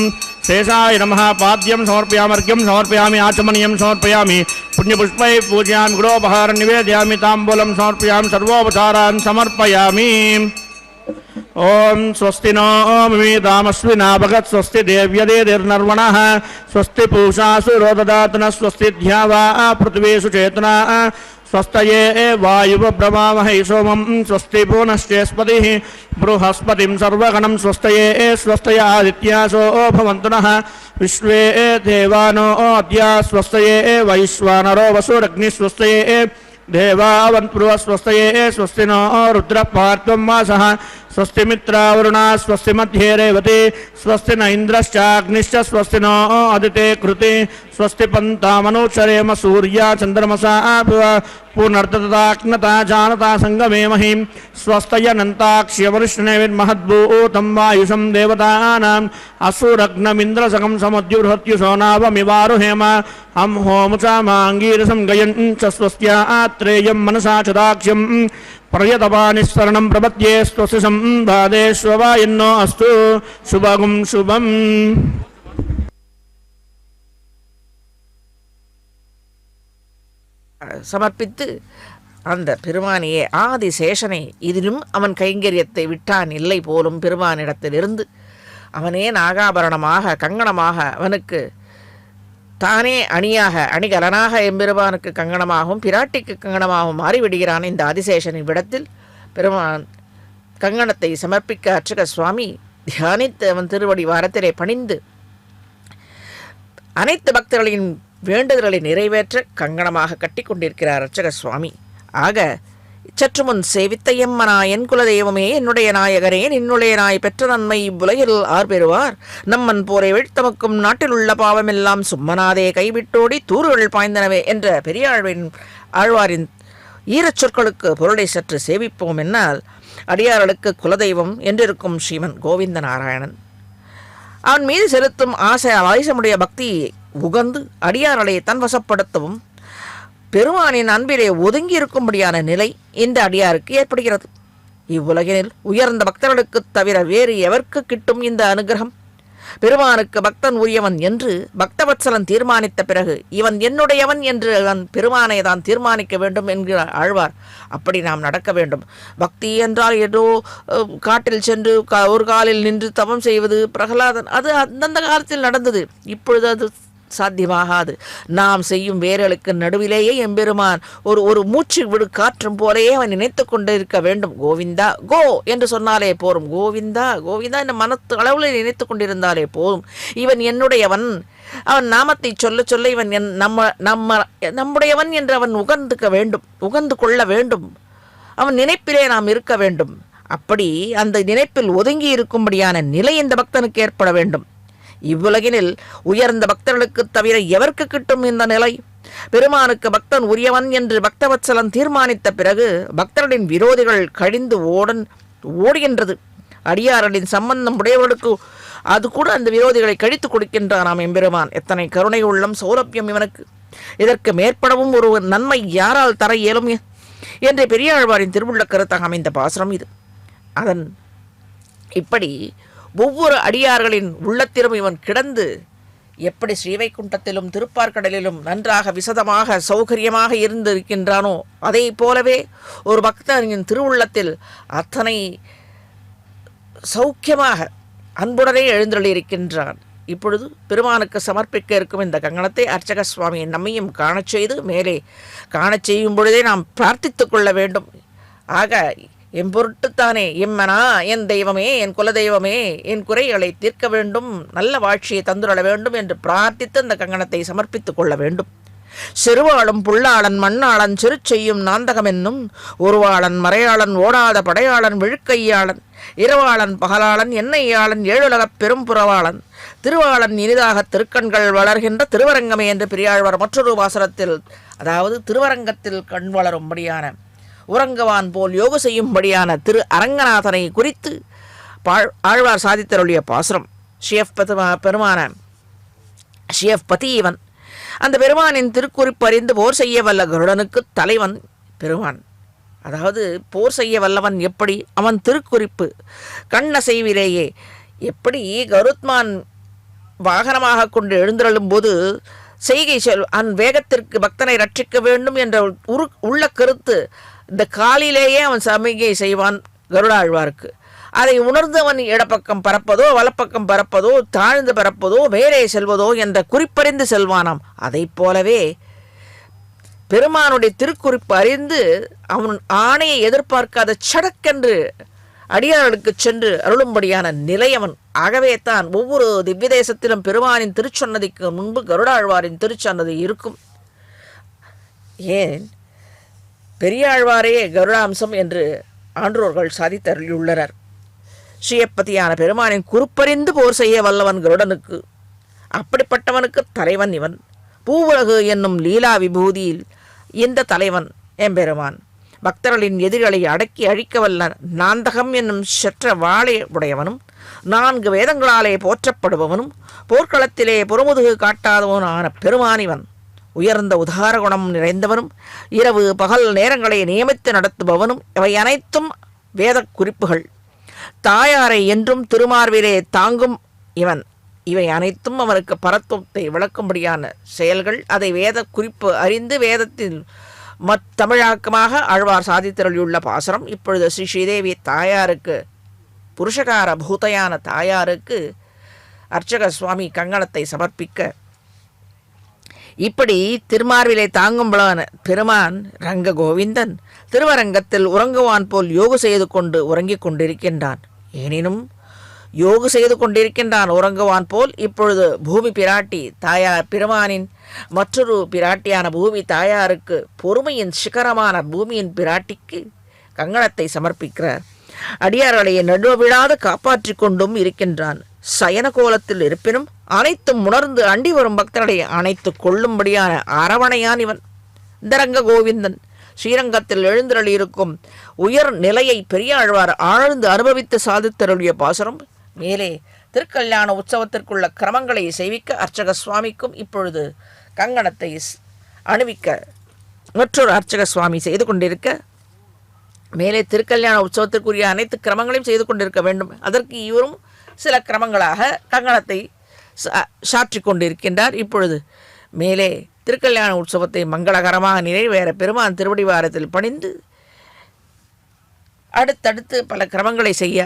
शेषाय नमः पाद्यं समर्पयामर्घ्यं समर्पयामि आचमनीयं समर्पयामि पुण्यपुष्पै पूजयामि गुरोपहारं निवेदयामि ताम्बूलं समर्पयामि सर्वोपचारान् समर्पयामि। ओम स्वस्ति नो मिमीतामस्विना भगत् स्वस्ति देव्यदेर्नर्वणः स्वस्ति पूषासुरो ददातु स्वस्ति ध्यावा पृथ्वीषु चेतना स्वस्तये वायुव्रमामहे सोमं स्वस्ति पुनश्चेस्पतिः बृहस्पतिं सर्वगणं स्वस्तये स्वस्तय आदित्यासो भवन्तु नः विश्वे देवानो अद्या स्वस्तये वैश्वानरो वसुरग्निः स्वस्तये देवावन्पुरुव स्वस्तये स्वस्ति नो रुद्रपार्त्वं वासः स्वस्ति मित्रावरुणा स्वस्ति मध्ये रेवती स्वस्ति न इन्द्रश्चाग्निश्च स्वस्ति नो अदिते कृते स्वस्ति पन्तामनुचरेम सूर्या चन्द्रमसा पुनर्दताक्नता जानता संगमे महिं स्वस्तयनन्ताक्ष्यवरिष्ठनेविर्महद्भूतं वायुषं देवतानाम् असुरग्नमिन्द्रसकं समुद्युर्हत्युषो नावमिवारुहेम हम होमुचामाङ्गीरसं गयन् च स्वस्त्यात्रेयं मनसा चदाक्ष्यं पर्यतपानिस्सरणं प्रपद्ये स्वस्य सम्बादेष्ववायन्नो अस्तु शुभगुं शुभम्।
சமர்ப்பித்து அந்த பெருமானியே ஆதிசேஷனை இதிலும் அவன் கைங்கரியத்தை விட்டான் இல்லை போலும் பெருமானிடத்திலிருந்து அவனே நாகாபரணமாக கங்கணமாக அவனுக்கு தானே அணியாக அணிகலனாக எம்பெருமானுக்கு கங்கணமாகவும் பிராட்டிக்கு கங்கணமாகவும் மாறிவிடுகிறான். இந்த ஆதிசேஷனின் விடத்தில் பெருமான் கங்கணத்தை சமர்ப்பிக்க அர்ச்சக சுவாமி தியானித்து அவன் திருவடி வாரத்திலே பணிந்து அனைத்து பக்தர்களின் வேண்டுதல்களை நிறைவேற்ற கங்கணமாக கட்டி கொண்டிருக்கிறார் அர்ச்சக சுவாமி. ஆக சற்று முன் சேவித்த எம்மனா என் குலதெய்வமே என்னுடைய நாயகரே நின்னுடைய நாய் பெற்ற நன்மை இவ்வுலகில் ஆர் பெறுவார் நம்மன் போரை வீழ்த்தமக்கும் நாட்டில் உள்ள பாவமெல்லாம் சும்மனாதே கைவிட்டோடி தூறுகள் பாய்ந்தனவே என்ற ஆழ்வாரின் ஈரச் சொற்களுக்கு பொருளை சற்று சேவிப்போம் என்னால் அடியார்களுக்கு குலதெய்வம் என்றிருக்கும் ஸ்ரீமன் கோவிந்த நாராயணன் அவன் மீது செலுத்தும் ஆசமுடைய பக்தியை உகந்து அடியார்களை தன் வசப்படுத்தவும் பெருமானின் அன்பிலே ஒதுங்கி இருக்கும்படியான நிலை இந்த அடியாருக்கு ஏற்படுகிறது. இவ்வுலகினில் உயர்ந்த பக்தர்களுக்கு தவிர வேறு எவருக்கு கிட்டும் இந்த அனுகிரகம்? பெருமானுக்கு பக்தன் உரியவன் என்று பக்தவத்சலன் தீர்மானித்த பிறகு இவன் என்னுடையவன் என்று அவன் பெருமானை தான் தீர்மானிக்க வேண்டும் என்கிறார் ஆழ்வார். அப்படி நாம் நடக்க வேண்டும். பக்தி என்றால் ஏதோ காட்டில் சென்று ஒரு காலில் நின்று தவம் செய்வது பிரகலாதன் அது அந்தந்த காலத்தில் நடந்தது. இப்பொழுது அது சாத்தியமாகாது. நாம் செய்யும் வேர்களுக்கு நடுவிலேயே எம்பெருமான் ஒரு மூச்சு விடு காற்றும் போலேயே அவன் நினைத்து கொண்டு இருக்க வேண்டும். கோவிந்தா கோ என்று சொன்னாலே போரும். கோவிந்தா கோவிந்தா இந்த மனத்து அளவில் நினைத்து கொண்டிருந்தாலே போதும். இவன் என்னுடையவன். அவன் நாமத்தை சொல்ல சொல்ல இவன் நம்முடையவன் என்று அவன் உகந்து கொள்ள வேண்டும். அவன் நினைப்பிலே நாம் இருக்க வேண்டும். அப்படி அந்த நினைப்பில் ஒதுங்கி இருக்கும்படியான நிலை இந்த பக்தனுக்கு ஏற்பட வேண்டும். இவ்வுலகினில் உயர்ந்த பக்தர்களுக்கு தவிர எவருக்கு கிட்டும் இந்த நிலை? பெருமானுக்கு பக்தன் உரியவன் என்று பக்தவத்சலன் தீர்மானித்த பிறகு பக்தர்களின் விரோதிகள் கழிந்து ஓடுகின்றது. அடியார்களின் சம்பந்தம் உடையவர்களுக்கு அது கூட அந்த விரோதிகளை கழித்து கொடுக்கின்றானாம் எம்பெருமான். எத்தனை கருணை உள்ளம் சௌலபியம் இவனுக்கு! இதற்கு மேற்படவும் ஒரு நன்மை யாரால் தர இயலும் என்று பெரியாழ்வாரின் திருவுள்ள கருத்தாக அமைந்த பாசுரம் இது. அதன் இப்படி ஒவ்வொரு அடியார்களின் உள்ளத்திலும் இவன் கிடந்து எப்படி ஸ்ரீவைகுண்டத்திலும் திருப்பார்கடலிலும் நன்றாக விசதமாக சௌகரியமாக இருக்கின்றானோ அதை போலவே ஒரு பக்தனின் திருவுள்ளத்தில் அத்தனை சௌக்கியமாக அன்புடனே எழுந்தருளியிருக்கின்றான். இப்பொழுது பெருமானுக்கு சமர்ப்பிக்க இருக்கும் இந்த கங்கணத்தை அர்ச்சக சுவாமியை நம்மையும் காணச் செய்து மேலே காணச் செய்யும் பொழுதே நாம் பிரார்த்தித்து கொள்ள வேண்டும். ஆக என் பொருட்டுத்தானே எம்மனா என் தெய்வமே என் குலதெய்வமே என் குறைகளை தீர்க்க வேண்டும், நல்ல வாழ்ச்சியை தந்துட வேண்டும் என்று பிரார்த்தித்து அந்த கங்கணத்தை சமர்ப்பித்துக் கொள்ள வேண்டும். செருவாளன் புல்லாளன் மண்ணாளன் சிறு செய்யும் நாந்தகம் என்னும் ஒருவாளன் மறையாளன் ஓடாத படையாளன் விழுக்கையாளன் இரவாளன் பகலாளன் எண்ணெயாளன் ஏழுலகப் பெரும் புறவாளன் திருவாளன் இனிதாக திருக்கண்கள் வளர்கின்ற திருவரங்கமே என்று பெரியாழ்வார் மற்றொரு வாசனத்தில், அதாவது திருவரங்கத்தில் கண் வளரும்படியான உறங்குவான் போல் யோக செய்யும்படியான திரு அரங்கநாதனை குறித்து ஆழ்வார் சாதித்தருளிய பாசுரம். பெருமான ஷியப்பதி இவன். அந்த பெருமானின் திருக்குறிப்பு அறிந்து போர் செய்ய வல்ல கருடனுக்கு தலைவன் பெருமான். அதாவது போர் செய்ய வல்லவன் எப்படி? அவன் திருக்குறிப்பு கண்ணசைவிலேயே எப்படி கருத்மான் வாகனமாக கொண்டு எழுந்தருளும் போது செய்கை வேகத்திற்கு பக்தனை ரட்சிக்க வேண்டும் என்ற உள்ள கருத்து இந்த காலிலேயே அவன் சமிகை செய்வான் கருடாழ்வாருக்கு. அதை உணர்ந்து அவன் இடப்பக்கம் பறப்பதோ வலப்பக்கம் பறப்பதோ தாழ்ந்து பறப்பதோ வேறே செல்வதோ என்ற குறிப்பறிந்து செல்வானாம். அதை போலவே பெருமானுடைய திருக்குறிப்பு அறிந்து அவன் ஆணையை எதிர்பார்க்காத சடக்கென்று அடியார்களுக்கு சென்று அருளும்படியான நிலை அவன். ஆகவே தான் ஒவ்வொரு திவ்ய தேசத்திலும் பெருமானின் திருச்சன்னதிக்கு முன்பு கருடாழ்வாரின் திருச்சன்னதி இருக்கும். ஏன் பெரியாழ்வாரே கருடாம்சம் என்று ஆன்றோர்கள் சாதித்தருளியுள்ளனர். ஸ்ரீயப்பதியான பெருமானின் குறுப்பறிந்து போர் செய்ய வல்லவன் கருடனுக்கு. அப்படிப்பட்டவனுக்கு தலைவன் இவன். பூவுலகு என்னும் லீலா விபூதியில் இந்த தலைவன் எம்பெருமான். பக்தர்களின் எதிரிகளை அடக்கி அழிக்க வல்ல நாந்தகம் என்னும் செற்ற வாளை உடையவனும் 4 வேதங்களாலே போற்றப்படுபவனும் போர்க்களத்திலே புறமுதுகு காட்டாதவனான பெருமானிவன். உயர்ந்த உதார குணம் நிறைந்தவனும் இரவு பகல் நேரங்களை நியமித்து நடத்துபவனும் இவை அனைத்தும் வேத குறிப்புகள். தாயாரை என்றும் திருமார்பிலே தாங்கும் இவன். இவை அனைத்தும் அவனுக்கு பரத்துவத்தை விளக்கும்படியான செயல்கள். அதை வேத குறிப்பு அறிந்து வேதத்தில் தமிழாக்கமாக ஆழ்வார் சாதித்தருளியுள்ள பாசுரம். இப்பொழுது ஸ்ரீ ஸ்ரீதேவி தாயாருக்கு, புருஷகார பூதையான தாயாருக்கு அர்ச்சக சுவாமி கங்கணத்தை சமர்ப்பிக்க இப்படி திருமார்விலை தாங்கும் பெருமான் ரங்க கோவிந்தன் திருவரங்கத்தில் உறங்குவான் போல் யோகு செய்து கொண்டு உறங்கிக் கொண்டிருக்கின்றான். எனினும் யோகு செய்து கொண்டிருக்கின்றான் உறங்குவான் போல். இப்பொழுது பூமி பிராட்டி தாயார் பிரமானின் மற்றொரு பிராட்டியான பூமி தாயாருக்கு பொறுமையின் சிகரமான பூமியின் பிராட்டிக்கு கங்கணத்தை சமர்ப்பிக்கிறார். அடியார்களை நடுவிடாது காப்பாற்றிக் கொண்டும் இருக்கின்றான். சயன கோலத்தில் இருப்பினும் அனைத்தும் உணர்ந்து அண்டி வரும் பக்தர்களை அணைத்து கொள்ளும்படியான அரவணையான் இவன். இந்தரங்க கோவிந்தன் ஸ்ரீரங்கத்தில் எழுந்தருளியிருக்கும் உயர் நிலையை பெரியாழ்வார் ஆழ்ந்து அனுபவித்து சாதித்தருளிய பாசுரம். மேலே திருக்கல்யாண உற்சவத்திற்குள்ள கிரமங்களை செய்விக்க அர்ச்சக சுவாமிக்கும் இப்பொழுது கங்கணத்தை அணிவிக்க மற்றொரு அர்ச்சக சுவாமி செய்து கொண்டிருக்க, மேலே திருக்கல்யாண உற்சவத்திற்குரிய அனைத்து கிரமங்களையும் செய்து கொண்டிருக்க வேண்டும். அதற்கு இவரும் சில கிரமங்களாக கங்கணத்தை சாற்றி கொண்டிருக்கின்றார். இப்பொழுது மேலே திருக்கல்யாண உற்சவத்தை மங்களகரமாக நிறைவேற பெருமான் திருவடிவாரத்தில் பணிந்து அடுத்தடுத்து பல கிரமங்களை செய்ய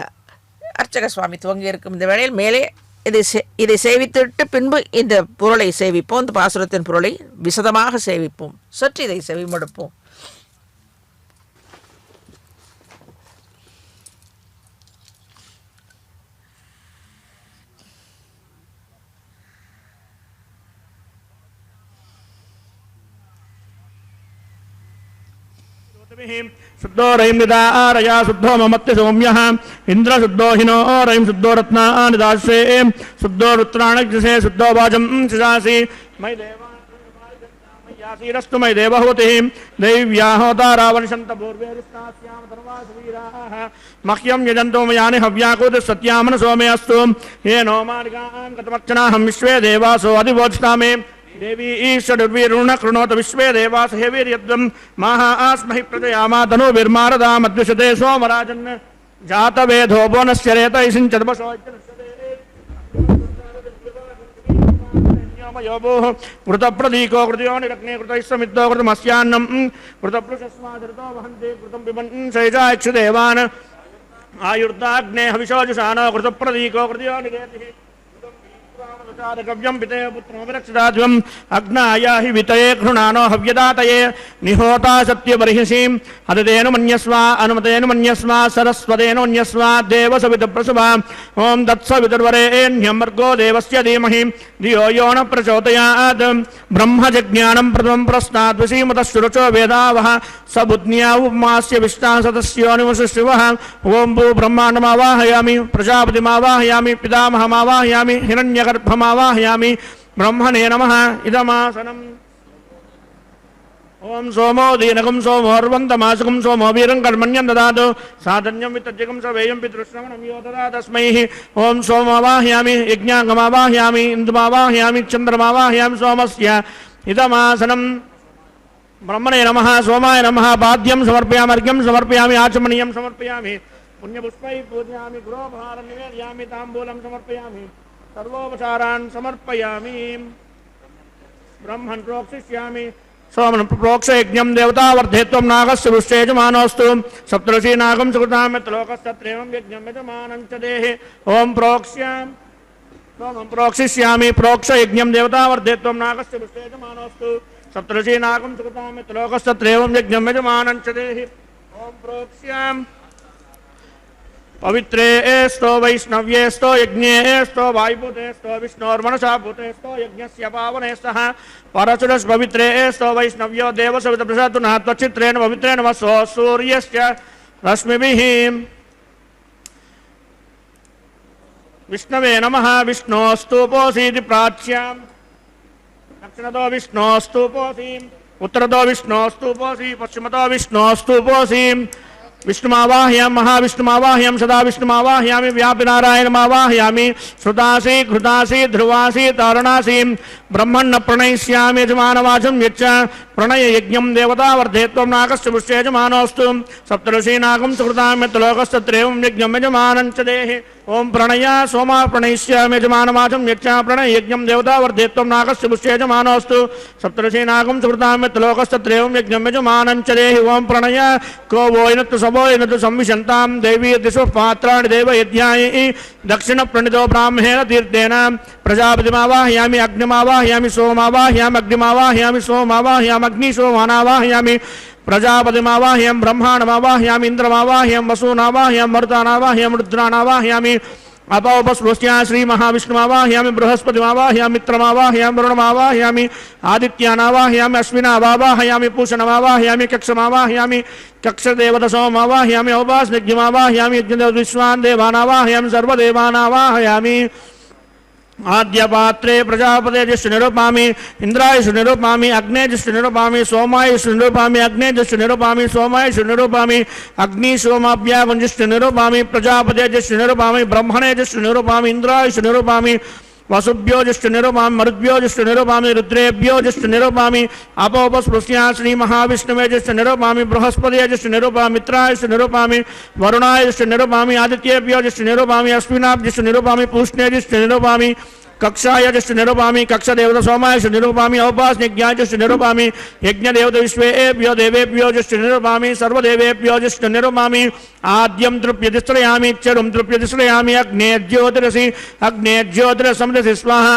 அர்ச்சக சுவாமி துவங்கியிருக்கும் இந்த வேளையில் மேலே இதை சேவித்துவிட்டு பின்பு இந்த பொருளை சேவிப்போம். இந்த பாசுரத்தின் பொருளை விசதமாக சேவிப்போம். சற்று இதை செவிமடுப்போம்.
शुद्धो रयिं निदारया शुद्धो ममत्य सौम्यः इंद्र शुद्धो हिनो रयिं शुद्धो रत्ना निदास्ये शुद्धो रुद्राणज्ञसे शुद्धो वाजं शिशासि मयि देवासीरस्तु मयि देवहूतिः दैव्याहोतारावनिषन्त पूर्वेरिष्टास्यां सर्वासुवीराः मह्यं यजन्तो मयानि हव्याकूतिः सत्यामनसो मे अस्तु ये नो मार्गान् गतमर्चनाहं विश्वे देवासो अधिवोचता मे देवी ईश्वरुर्वीरुण कृणोत विश्वे देवास हे वीर्यद्वं महा आस्महि प्रजयामा तनुर्विर्मारदा मद्विषते सोमराजन् जातवेदो बोनस्य रेतैसिञ्चद्वशो कृतप्रदीको कृतयो निरग्ने कृतैस्समिद्धो कृतमस्यान्नं कृतप्लुषस्मादृतो वहन्ति कृतं पिबन् शैजाक्षुदेवान् आयुर्दाग्ने हविषोजुषानो कृतप्रदीको कृतयो निरेतिः गव्यं पिते पुत्रमभिरक्षिताद्वम् अग्नाया हि वितये घृणानो हव्यदातये निहोता सत्यबर्हिषीं हदतेन मन्यस्वा अनुमतेन मन्यस्वा सरस्वतेन मन्यस्वा देवसवितप्रसुभा ॐ तत्सवितुर्वरेण्यमर्गो देवस्य धीमहि धियो यो न प्रचोदयात् ब्रह्मजज्ञानं प्रथमं प्रश्नाद्विषीमतः शुरुचो वेदावः स बुद्ध्या उपमास्य विष्टासतस्योनिवशिशिवः ॐ भू ब्रह्माण्डमावाहयामि प्रजापतिमावाहयामि पितामहमावाहयामि हिरण्यगर्भमावाहयामि ब्रह्मणे नमः इदमासनम् ओम सोमो दीनकं सोमोर्वन्तमासुकं सोमो वीरं कर्मण्यं ददातु साधन्यं वितज्जकं सवेयं पितृश्रवणं यो ददात् तस्मै ओम सोमवाहयामि यज्ञांगमावाहयामि इन्दुमावाहयामि चन्द्रमावाहयामि सोमस्य इदमासनम् ब्रह्मणे नमः सोमाय नमः पाद्यं समर्पयामि अर्घ्यं समर्पयामि आचमनीयं समर्पयामि पुण्यपुष्पैः पूजयामि गुरोपहारं निवेदयामि ताम्बूलं समर्पयामि सर्वोपचारान् समर्पयामि ब्रह्मन् प्रोक्षिष्यामि सोमन प्रोक्षयज्ञं देवतावर्धेत्वं नागस्य पुष्येजमानोऽस्तु सप्तऋषि नागं सुकृतामित्रलोकस्तत्रैवं यज्ञं यजमानं च देहि ओम प्रोक्ष्यामि सोमं प्रोक्षिष्यामि प्रोक्षयज्ञं देवतावर्धेत्वं नागस्य पुष्येजमानोऽस्तु सप्तऋषि नागं सुकृतामित्रलोकस्तत्रैवं यज्ञं यजमानं च देहि ओम प्रोक्ष्यामि पवित्रेस्तो वैष्णव्येस्तो यज्ञेस्तो वायुभूतेस्तो विष्णोर्मनसाभूतेस्तो यज्ञस्य पावने सह परशुरस् पवित्रेस्तो वैष्णव्यो देवसवितप्रसादु नात्वचित्रेण पवित्रेण वसो सूर्यस्य रश्मिभिः विष्णवे नमः विष्णोस्तुपोऽसीति प्राच्यां दक्षिणतो विष्णोस्तुपोऽसि उत्तरतो विष्णोस्तुपोऽसि पश्चिमतो विष्णोस्तुपोऽसि विष्णुमावाहयामि महाविष्णुमावाहयामि सदा विष्णुमावाहयामि व्यापिनारायणमावाहयामि श्रुतासि घृतासि ध्रुवासि तारणासि ब्रह्मण्ण प्रणयिष्यामि यजमानवाचं यच्च प्रणययज्ञं देवतावर्धेत्वं नागस्य पुष्येजमानोऽस्तु सप्तऋषि नागं सुकृतामित्रलोकस्तत्रैवं यज्ञं यजमानं च देहि ओम प्रणय सोमा प्रणयिष्यामि यजमानवाचं यच्च प्रणययज्ञं देवतावर्धेत्वं नागस्य पुष्येजमानोऽस्तु सप्तऋषि नागं सुकृतामित्रलोकस्तत्रैवं यज्ञं यजमानं च देहि ओम प्रणय को वोयनतु सबोयनतु संविशन्तां देवी दिशो पात्राणि देवयज्ञायै दक्षिण प्रणितो ब्राह्मणेन तीर्थेन प्रजापतिमावाहयामि अग्निमावाहयामि सोमावाहयामि अग्निमावाहयामि सोमावाहयामि अग्निशोमानावाहयामि प्रजापतिमावाहयामि ब्रह्माण्डमावाहयामि इन्द्रमावाहयामि वसूनावाहयामि मरुतानावाहयामि रुद्रानावाहयामि अपोपस्पृष्ट्या श्रीमहाविष्णुमावाह्यामि बृहस्पतिमावाह्यामि मित्रमावाह्यामि वरुणमावाह्यामि आदित्यानावाह्यामि अश्विनावावाह्यामि पूषणमावाह्यामि कक्षमावाह्यामि कक्षदेवतसोमावाह्यामि औपासनिज्ञमावाह्यामि यज्ञदेवविश्वान् देवानावाह्यामि सर्वदेवानावाह्यामि आद्यपात्रे प्रजापतेजस्य निरूपामि इंद्रायस्य निरूपामि अग्नेयस्य निरूपामि सोमायस्य निरूपामि अग्नेयस्य निरूपामि सोमायस्य निरूपामि अग्नि सोमाभ्यागुंजस्य निरूपामि प्रजापतेजस्य निरूपामि ब्रह्मणेजस्य निरूपामि इंद्रायस्य निरूपामि वसुभ्योजस्य निरूपामि मरुद्भ्योजस्य निरूपामि रुद्रेभ्योजस्य निरूपामि अपोपस्पृष्ट्या श्रीमहाविष्णुवेजस्य निरूपामि बृहस्पतिजस्य निरूपामि मित्रायस्य निरूपामि वरुणायस्य निरूपामि आदित्येभ्योजस्य निरूपामि अश्विनाभ्यस्य निरूपामि पूष्णेजस्य निरूपामि कक्षायजस्य निरूपामि कक्षदेवतसोमायस्य निरूपामि औपासनिज्ञायजस्य निरूपामि यज्ञदेवतविश्वेभ्यो देवेभ्योजस्य निरूपामि सर्वदेवेभ्योजस्य निरूपामि आद्यं तृप्यतिश्रयामि चरुं तृप्यतिश्रयामि अग्नेज्योतिरसि अग्नेज्योतिरसमृतसि स्वाहा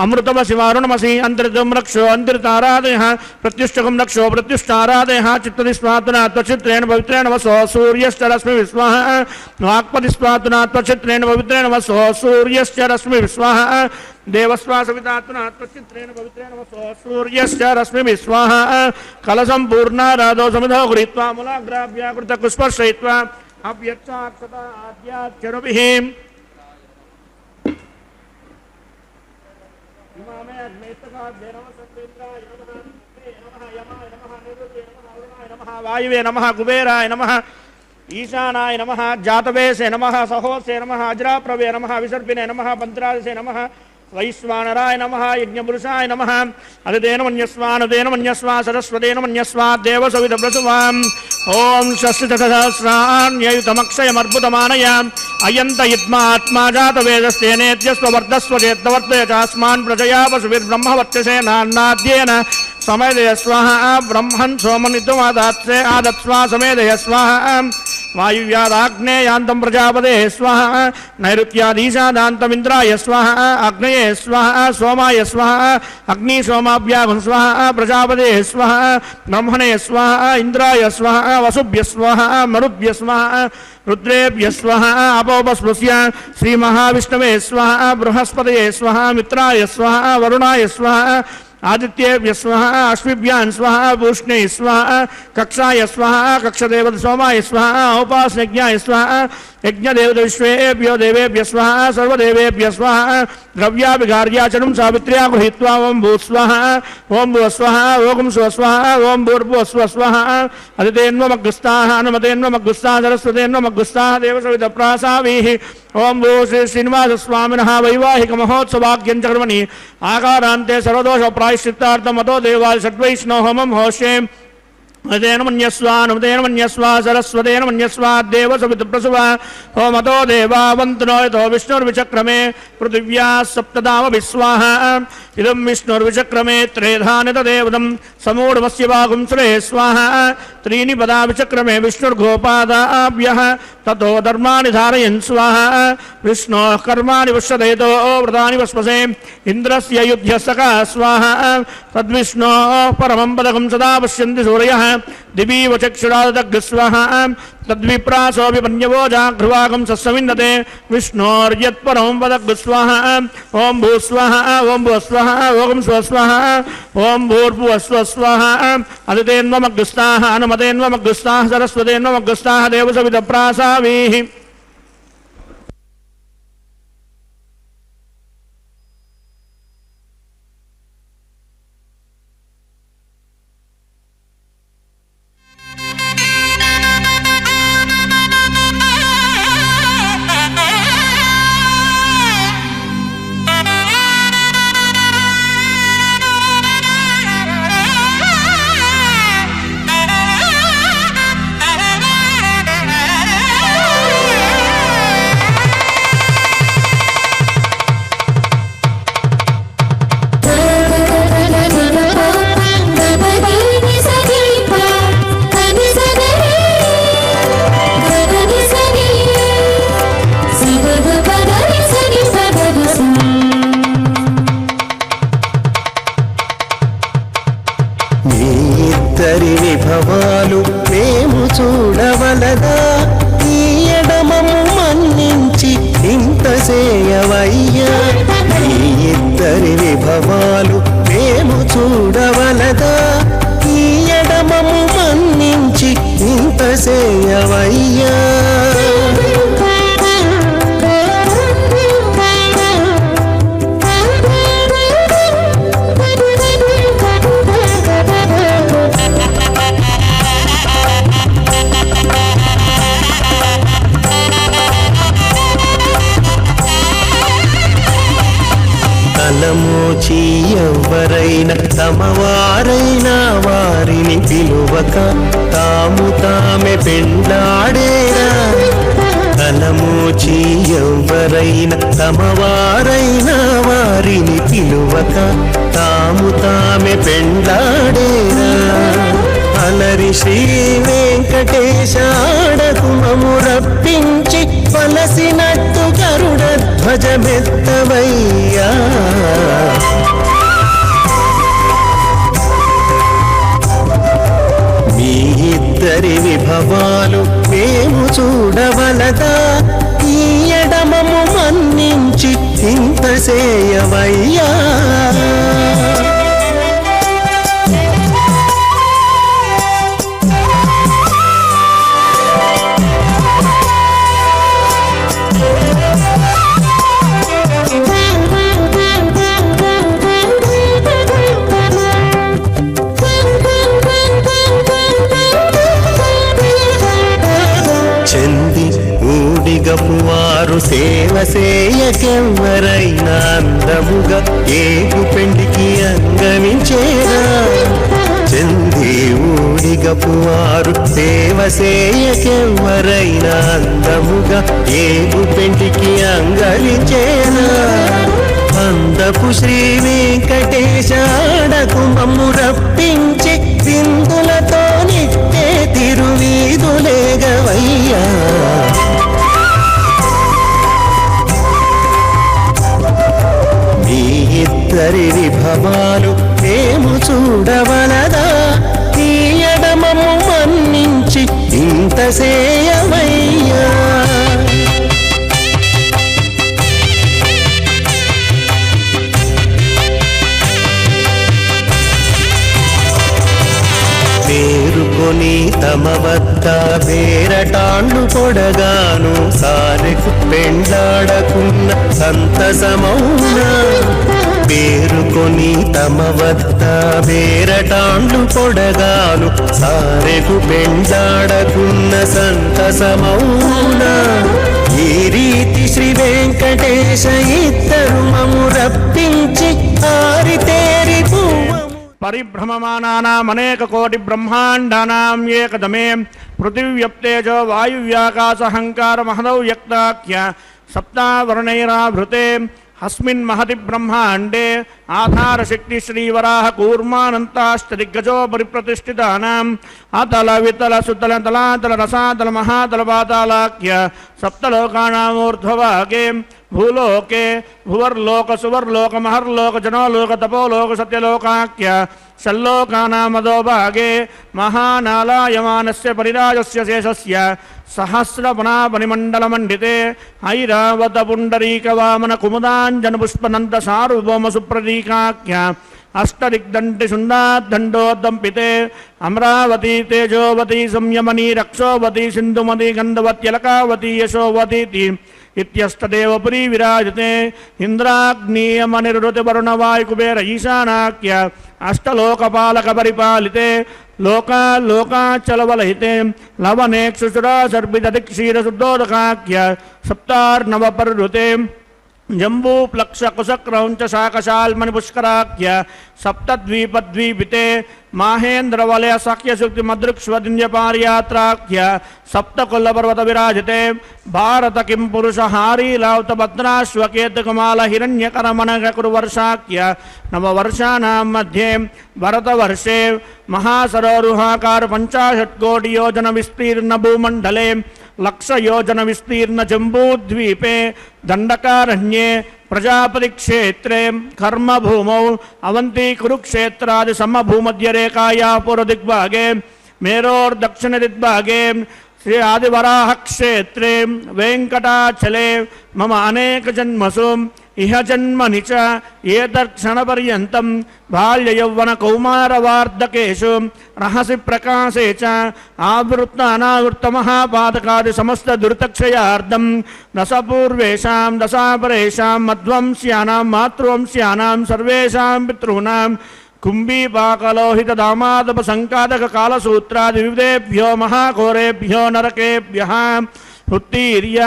अमृतमसि वारुणमसि अन्तर्गं रक्षो अन्तर्तारादयः प्रत्युष्टकं रक्षो प्रत्युष्टारादयः चित्तदि स्वात्मना त्वचित्रेण पवित्रेण वसो सूर्यश्च रश्मिभिः स्वाहा वाक्पति स्वात्मना त्वचित्रेण पवित्रेण वसो सूर्यश्च रश्मिभिः स्वाहा देवस्वा सवितात्मना त्वचित्रेण पवित्रेण वसो सूर्यश्च रश्मिभिः स्वाहा कलशं पूर्णाराधो समिधो गृहीत्वा मूलाग्राभ्याकृतकुस्पर्शयित्वा अभ्यक्षाक्षता आद्याक्षरभिः इमामे अग्नेस्तकाभ्ये नमः सत्रेन्द्राय नमः नमः यमाय नमः निरुद्धाय नमः अरुणाय नमः वायुवे नमः कुबेराय नमः ईशानाय नमः जातवेशे नमः सहोसे नमः अजराप्रवे नमः विसर्पिने नमः पन्त्रादसे नमः वैश्वानराय नमः यज्ञपुरुषाय नमः अदितेन मन्यस्वा सरस्वतेन मन्यस्वा देवसवितप्रसुवाम् ॐ षष्टिशतसहस्राण्ययुतमक्षयमर्बुदमानयाम् अयन्त इत्मात्मा जातवेदस्तेनेत्यस्ववर्धस्व चेत्तवर्तय चास्मान् प्रजया पशुभिर्ब्रह्मवर्चसे नान्नाद्येन समेदय स्वाहा ब्रह्मन् सोमनित्वमादात्से आदत्स्वा समेदय स्वाहा वायुव्यादाग्नेयान्तं प्रजापते स्वाहा नैऋत्यादीशादान्तमिन्द्राय स्वाहा अग्नये स्वाहा सोमाय स्वाहा अग्निसोमाभ्यागुं स्वाहा प्रजापते स्वाहा ब्रह्मणे स्वाहा इंद्राय स्वाहा वसुभ्य स्वाहा मरुभ्य स्वाहा रुद्रेभ्य स्वाहा अपोपस्पृश्य श्रीमहाविष्णवे स्वाहा बृहस्पतये स्वाहा मित्राय स्वाहा वरुणाय स्वाहा आदित्येभ्य स्वाहा अश्विभ्यां स्वाहा पूष्णे स्वाहा कक्षाय स्वाहा कक्षदेवत सोमाय स्वाहा औपासनिज्ञाय स्वाहा यज्ञदेवतविश्वेभ्यो देवेभ्य स्वाहा सर्वदेवेभ्य स्वाहा द्रव्याभिगार्याचनं सावित्र्या गृहीत्वा ओं भूस्वाहा ओं भुवस्वाहा ओं स्वस्वाहा ओं भूर्भुवस्वस्वाहा अदितेन्वमग्रस्ताः अनुमतेन्वमग्रस्ताः सरस्वतेन्वमग्रस्ताः देवसवितप्रासावीः ओं भू श्री श्रीनिवासस्वामिनः वैवाहिकमहोत्सवाख्यं च कर्मणि आकारान्ते सर्वदोषप्रायश्चित्तार्थं अतो देवाय षड्वैष्णव होमं होष्येम् अदेन मन्यस्वा सरस्वतेन मन्यस्वा देवसवितप्रसुवा होमतो देवावन्तनो यतो विष्णुर्विचक्रमे पृथिव्या सप्तदामभिस्वाहा इदं विष्णुर्विचक्रमे त्रेधानि तदेवदं समूढमस्य वागुं सुरे स्वाहा त्रीणि पदा विचक्रमे विष्णुर्गोपादाभ्यः ततो धर्माणि धारयन् स्वाहा विष्णोः कर्माणि पश्यतेतो व्रतानि वस्पसे इन्द्रस्य युध्यसखा स्वाहा तद्विष्णोः परमं पदकं सदा पश्यन्ति सूरयः दिवीव चक्षुरादग्स्वाहा तद्विप्रासोऽपि पन्यवो जाघ्रुवागं सस्सविन्दते विष्णोर्यत्परमं पदग्स्वाहा ॐ भूस्वाहा ॐ भुवस्वाहा ॐ स्वस्वाहा ॐ भूर्भुवस्वस्वाहा अदितेन्वमग्रस्ताः अनुमतेन्वमग्रस्ताः सरस्वतेन्वमग्रस्ताः देवसवितप्रासावीः
విభవాలు మేము చూడవలదా ఈ ఎడమము మన్నించి ఇంత సేయవయ్యా ఈ ఇద్దరి విభవాలు మేము చూడవలదా ఈ ఎడమము మన్నించి ఇంత సేయవయ్యా తలమోచి ఎవ్వరైనా తమవారైనా వారిని పిలువక తాము తామే పెండ్లాడేరా తలమోచి ఎవ్వరైనా తమవారైనా వారిని పిలువక తాము తామే పెండ్లాడేరా అలరి శ్రీ వెంకటేశాడకు మము రప్పించి పలసినట్టు గరుడ ధ్వజమెత్తవయ్యా మీ ఇద్దరి విభవాలు మేము చూడవలదా ఈ ఎడమము మన్నించి ఇంత సేయవయ్యా వారు సేవ సేయకెవ్వరైనా అందముగా ఏగు పెండికి అంగమించేరా చంది ఊడిగపు వారు సేవ సేయకెవ్వరైనా అందముగా ఏగు పెండికి అంగమించేరా అందపు శ్రీ వెంకటేశాడకు మమ్ము రప్పించి విందులతో నిట్టే తిరువీధులేగవయ్యా ఇద్దరి విభవాలు మేము చూడవలదా ఈ ఎడమము మన్నించి ఇంత సేయవయ్యా పేరుకొని తమ వద్ద వేరటాండ్లు పొడగాను సారెకు పెండాడకున్న సంతసమౌనా పేరుకొని తమ వద్ద వేరటాండ్లు పొడగాను సారెకు పెండాడకున్న సంతసమౌనా ఈ రీతి శ్రీ వెంకటేశ ఇద్దరు మము రప్పించి ఆరితేరి
పరిభ్రమమానానామనేక కోటి బ్రహ్మాండానాం ఏకదమే పృథివ్యప్తేజో వాయువ్యాకాశహంకార మహదౌ యక్తాఖ్య సప్తావరణైరాభృతే హస్మిన్ మహతి బ్రహ్మాండే ఆధార శక్తి శ్రీవరాహ కూర్మానంతాష్టదిగ్గజో పరిప్రతిష్ఠితానాం అతల వితల సుతల తలాతల రసాతల మహాతల పాతాళాఖ్య సప్తలోకానామూర్ధ్వభాగే భూలోకే భువర్లోక సువర్లోక మహర్లోక జనోలోక తపోలోక సత్యలోకాఖ్య షల్లోకానామదోభాగే మహానాలాయమానస్య పరిరాజస్య శేషస్య సహస్రపనాపనిమండలమండితే ఐరావత పుండరీకవామన కుముదాంజనపుష్పనంద సార్వభౌమ సుప్రదీకాఖ్య అష్టదిగ్దంటి శుండాదండోదంపితే అమరావతి తేజోవతి సంయమని రక్షోవతి సింధుమతి గంధవత్యలకావతి యశోవతీతి ఇత్యష్టదేవపురీ విరాజతే ఇంద్రాగ్నియమనిరుతివరుణవాయుకుబేర ఈశానాఖ్య అష్టలోకపాలక పరిపాలితే లోకాచలవలహితే లవనేక్షుచురా సర్పిదక్షీరశుద్ధోదకాఖ్య సప్తార్ణవపర్రుతే జంబూప్లక్షకుశక్రౌంచ శాకశాల్మణి పుష్కరాఖ్య సప్తద్వీపద్వీపితే మాహేంద్రవలయ సఖ్యశుక్తి మదృక్ష్వదిన్యపార్యాత్రాఖ్య సప్తకుల్లపర్వత విరాజితే భారత కిం పురుష హారీలావత భద్రాశ్వకేతుకమాల హిరణ్యకరమణకురువర్షాఖ్య నవవర్షాణం మధ్యే భరతవర్షే మహాసరోరుహాకార 50 కోటి యోజన విస్తీర్ణ భూమండలే లక్షయోజన విస్తీర్ణ జంబూద్వీపే దండకారణ్యే ప్రజాపతి క్షేత్రే కర్మభూమౌ అవంతి కురుక్షేత్రాది సమభూమధ్యరేఖాయా పూర్వదిగ్భాగే మేరోర్దక్షిణదిగ్భాగే श्री आदिवराह क्षेत्रे वेंकटाचले मम अनेक जन्मसु इह जन्मनि च एतत्क्षणपर्यन्तं बाल्ययौवन कौमारवार्धकेषु रहसि प्रकाशे च आवृत्त अनावृत्त महापातकादि समस्त दुरितक्षयार्धं दशपूर्वेषां दशापरेषां मध्वंस्यानां मातृवंस्यानां सर्वेषां पितॄणां कुंभीपाकलोहित दामादप संकादक कालसूत्रादि विविधेभ्यो महाघोरेभ्यो नरकेभ्यः उत्तीर्य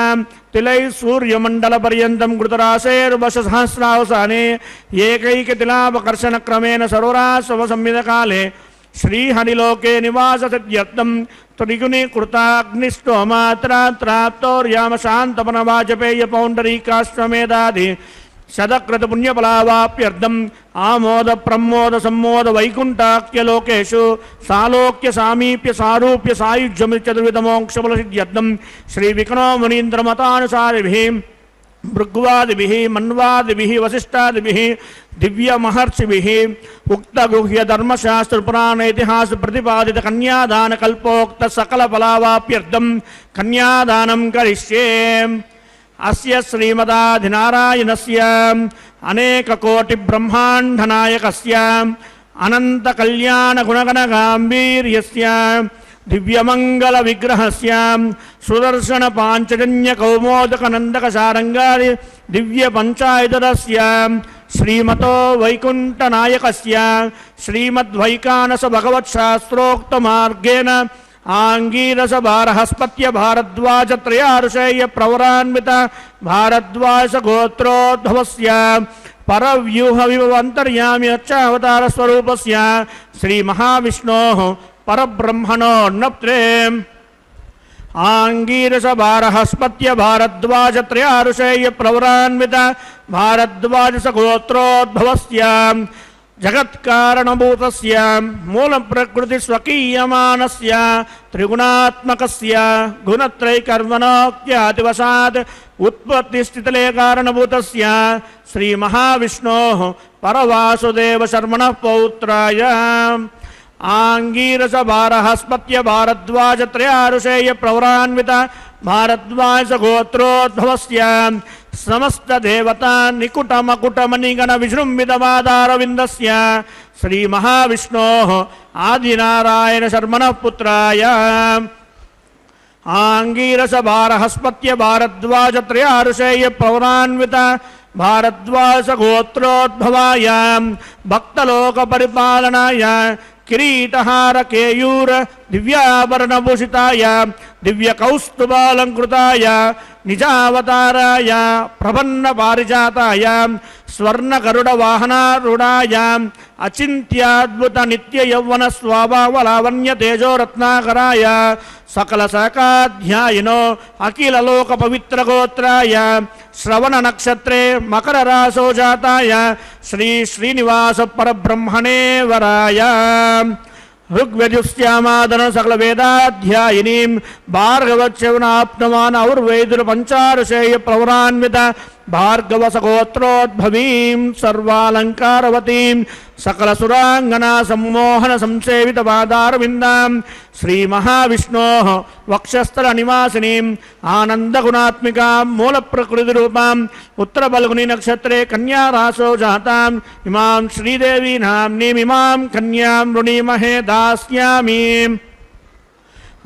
तिलै सूर्यमंडल पर्यन्तं कृतराशेर्वशसहस्रावसाने एकैकतिलापकर्षण क्रमेण सरोरासव संविदकाले श्रीहरिलोके निवाससिद्ध्यर्थं त्रिगुणीकृताग्निष्टोमात्राप्तोर्याम शान्तपनवाजपेय पौण्डरीकाश्वमेधादि शतक्रत पुण्यफलावाप्यर्थम आमोद प्रमोद सम्मोद वैकुंठाख्य लोकेषु सालोक्य सामीप्य सारूप्य सायुज्यमित्यद्वितमोक्षफल सिद्ध्यर्थम श्री विष्णु मुनीन्द्र मतानुसारिभिः भृग्वादिभिः मन्वादिभिः वसिष्ठादिभिः दिव्य महर्षिभिः उक्त गुह्य धर्मशास्त्र पुराण इतिहास प्रतिपादित कन्यादान कल्पोक्त सकल फलावाप्यर्थम कन्यादानं करिष्ये। अस्य श्रीमदाधिनारायणस्य अनेक कोटि ब्रह्मांड नायकस्य अनंत कल्याण गुणगण गांभीर्यस्य दिव्यमंगल विग्रहस्य सुदर्शन पांचजन्य कौमोदक नंदक सारंगादि दिव्य पंचायतस्य श्रीमतो वैकुंठ नायकस्य श्रीमद्वैकानस भगवत् शास्त्रोक्त मार्गेण आंगीरस बारहस्पत्य भारद्वाज त्रयारुषेय प्रवरान्वित भारद्वाज गोत्रोद्भवस्य परव्यूह विभवन्तर्यामि अच्चावतार स्वरूपस्य श्री महाविष्णोः परब्रह्मणो नप्त्रे आंगीरस बारहस्पत्य भारद्वाज त्रयारुषेय प्रवरान्वित भारद्वाज गोत्रोद्भवस्य जगत्कारणभूतस्य मूल प्रकृति स्वकीयमानस्य त्रिगुणात्मकस्य गुणत्रयकर्मणोक्त्यादिवशात् उत्पत्ति स्थितिलय कारणभूतस्य श्री महाविष्णोः परवासुदेव शर्मणः पौत्राय आंगीरस बारहस्पत्य भारद्वाज त्रयारुषेय प्रवरान्वित भारद्वाज गोत्रोद्भवस्य समस्त देवता निकुट मकुट मणिगण विजृंभित पादारविंदस्य श्री महाविष्णोः आदिनारायण शर्मणः पुत्राय आंगीरस बारहस्पत्य भारद्वाज त्रयारुषेय प्रवरान्वित भारद्वाज गोत्रोद्भवाय भक्तलोक परिपालनाय किरीटहार केयूर दिव्याभरणभूषिताय दिव्य कौस्तुभालंकृताय निजावताराय प्रपन्न पारिजाताय स्वर्ण गरुड़ वाहनारूढ़ाय अचिंत्याद्भुत नित्य यौवन स्वभाव लावण्य तेजो रत्नाकराय सकल शाखाध्यायिनो अखिल लोक पवित्र गोत्राय श्रवण नक्षत्रे मकर रासो जाताय श्री श्रीनिवास परब्रह्मणे वराय ऋग्वेदुस्यामादन सकल वेदाध्यायिनीं भार्गवच्यवनाप्तवान् और्वेदुर पंचारुषेय प्रवरान्वित भार्गवसगोत्रोद्भवीं सर्वालंकारवतीं सकल सुरांगना सम्मोहन संसेवित पादारविंदां श्री महाविष्णोः वक्षस्थल निवासिनीं आनंद गुणात्मिकां मूल प्रकृति रूपां उत्तर बल्गुनी नक्षत्रे कन्या रासो जातां इमां श्रीदेवी नाम्नीम् इमां कन्यां वृणीमहे दास्यामि।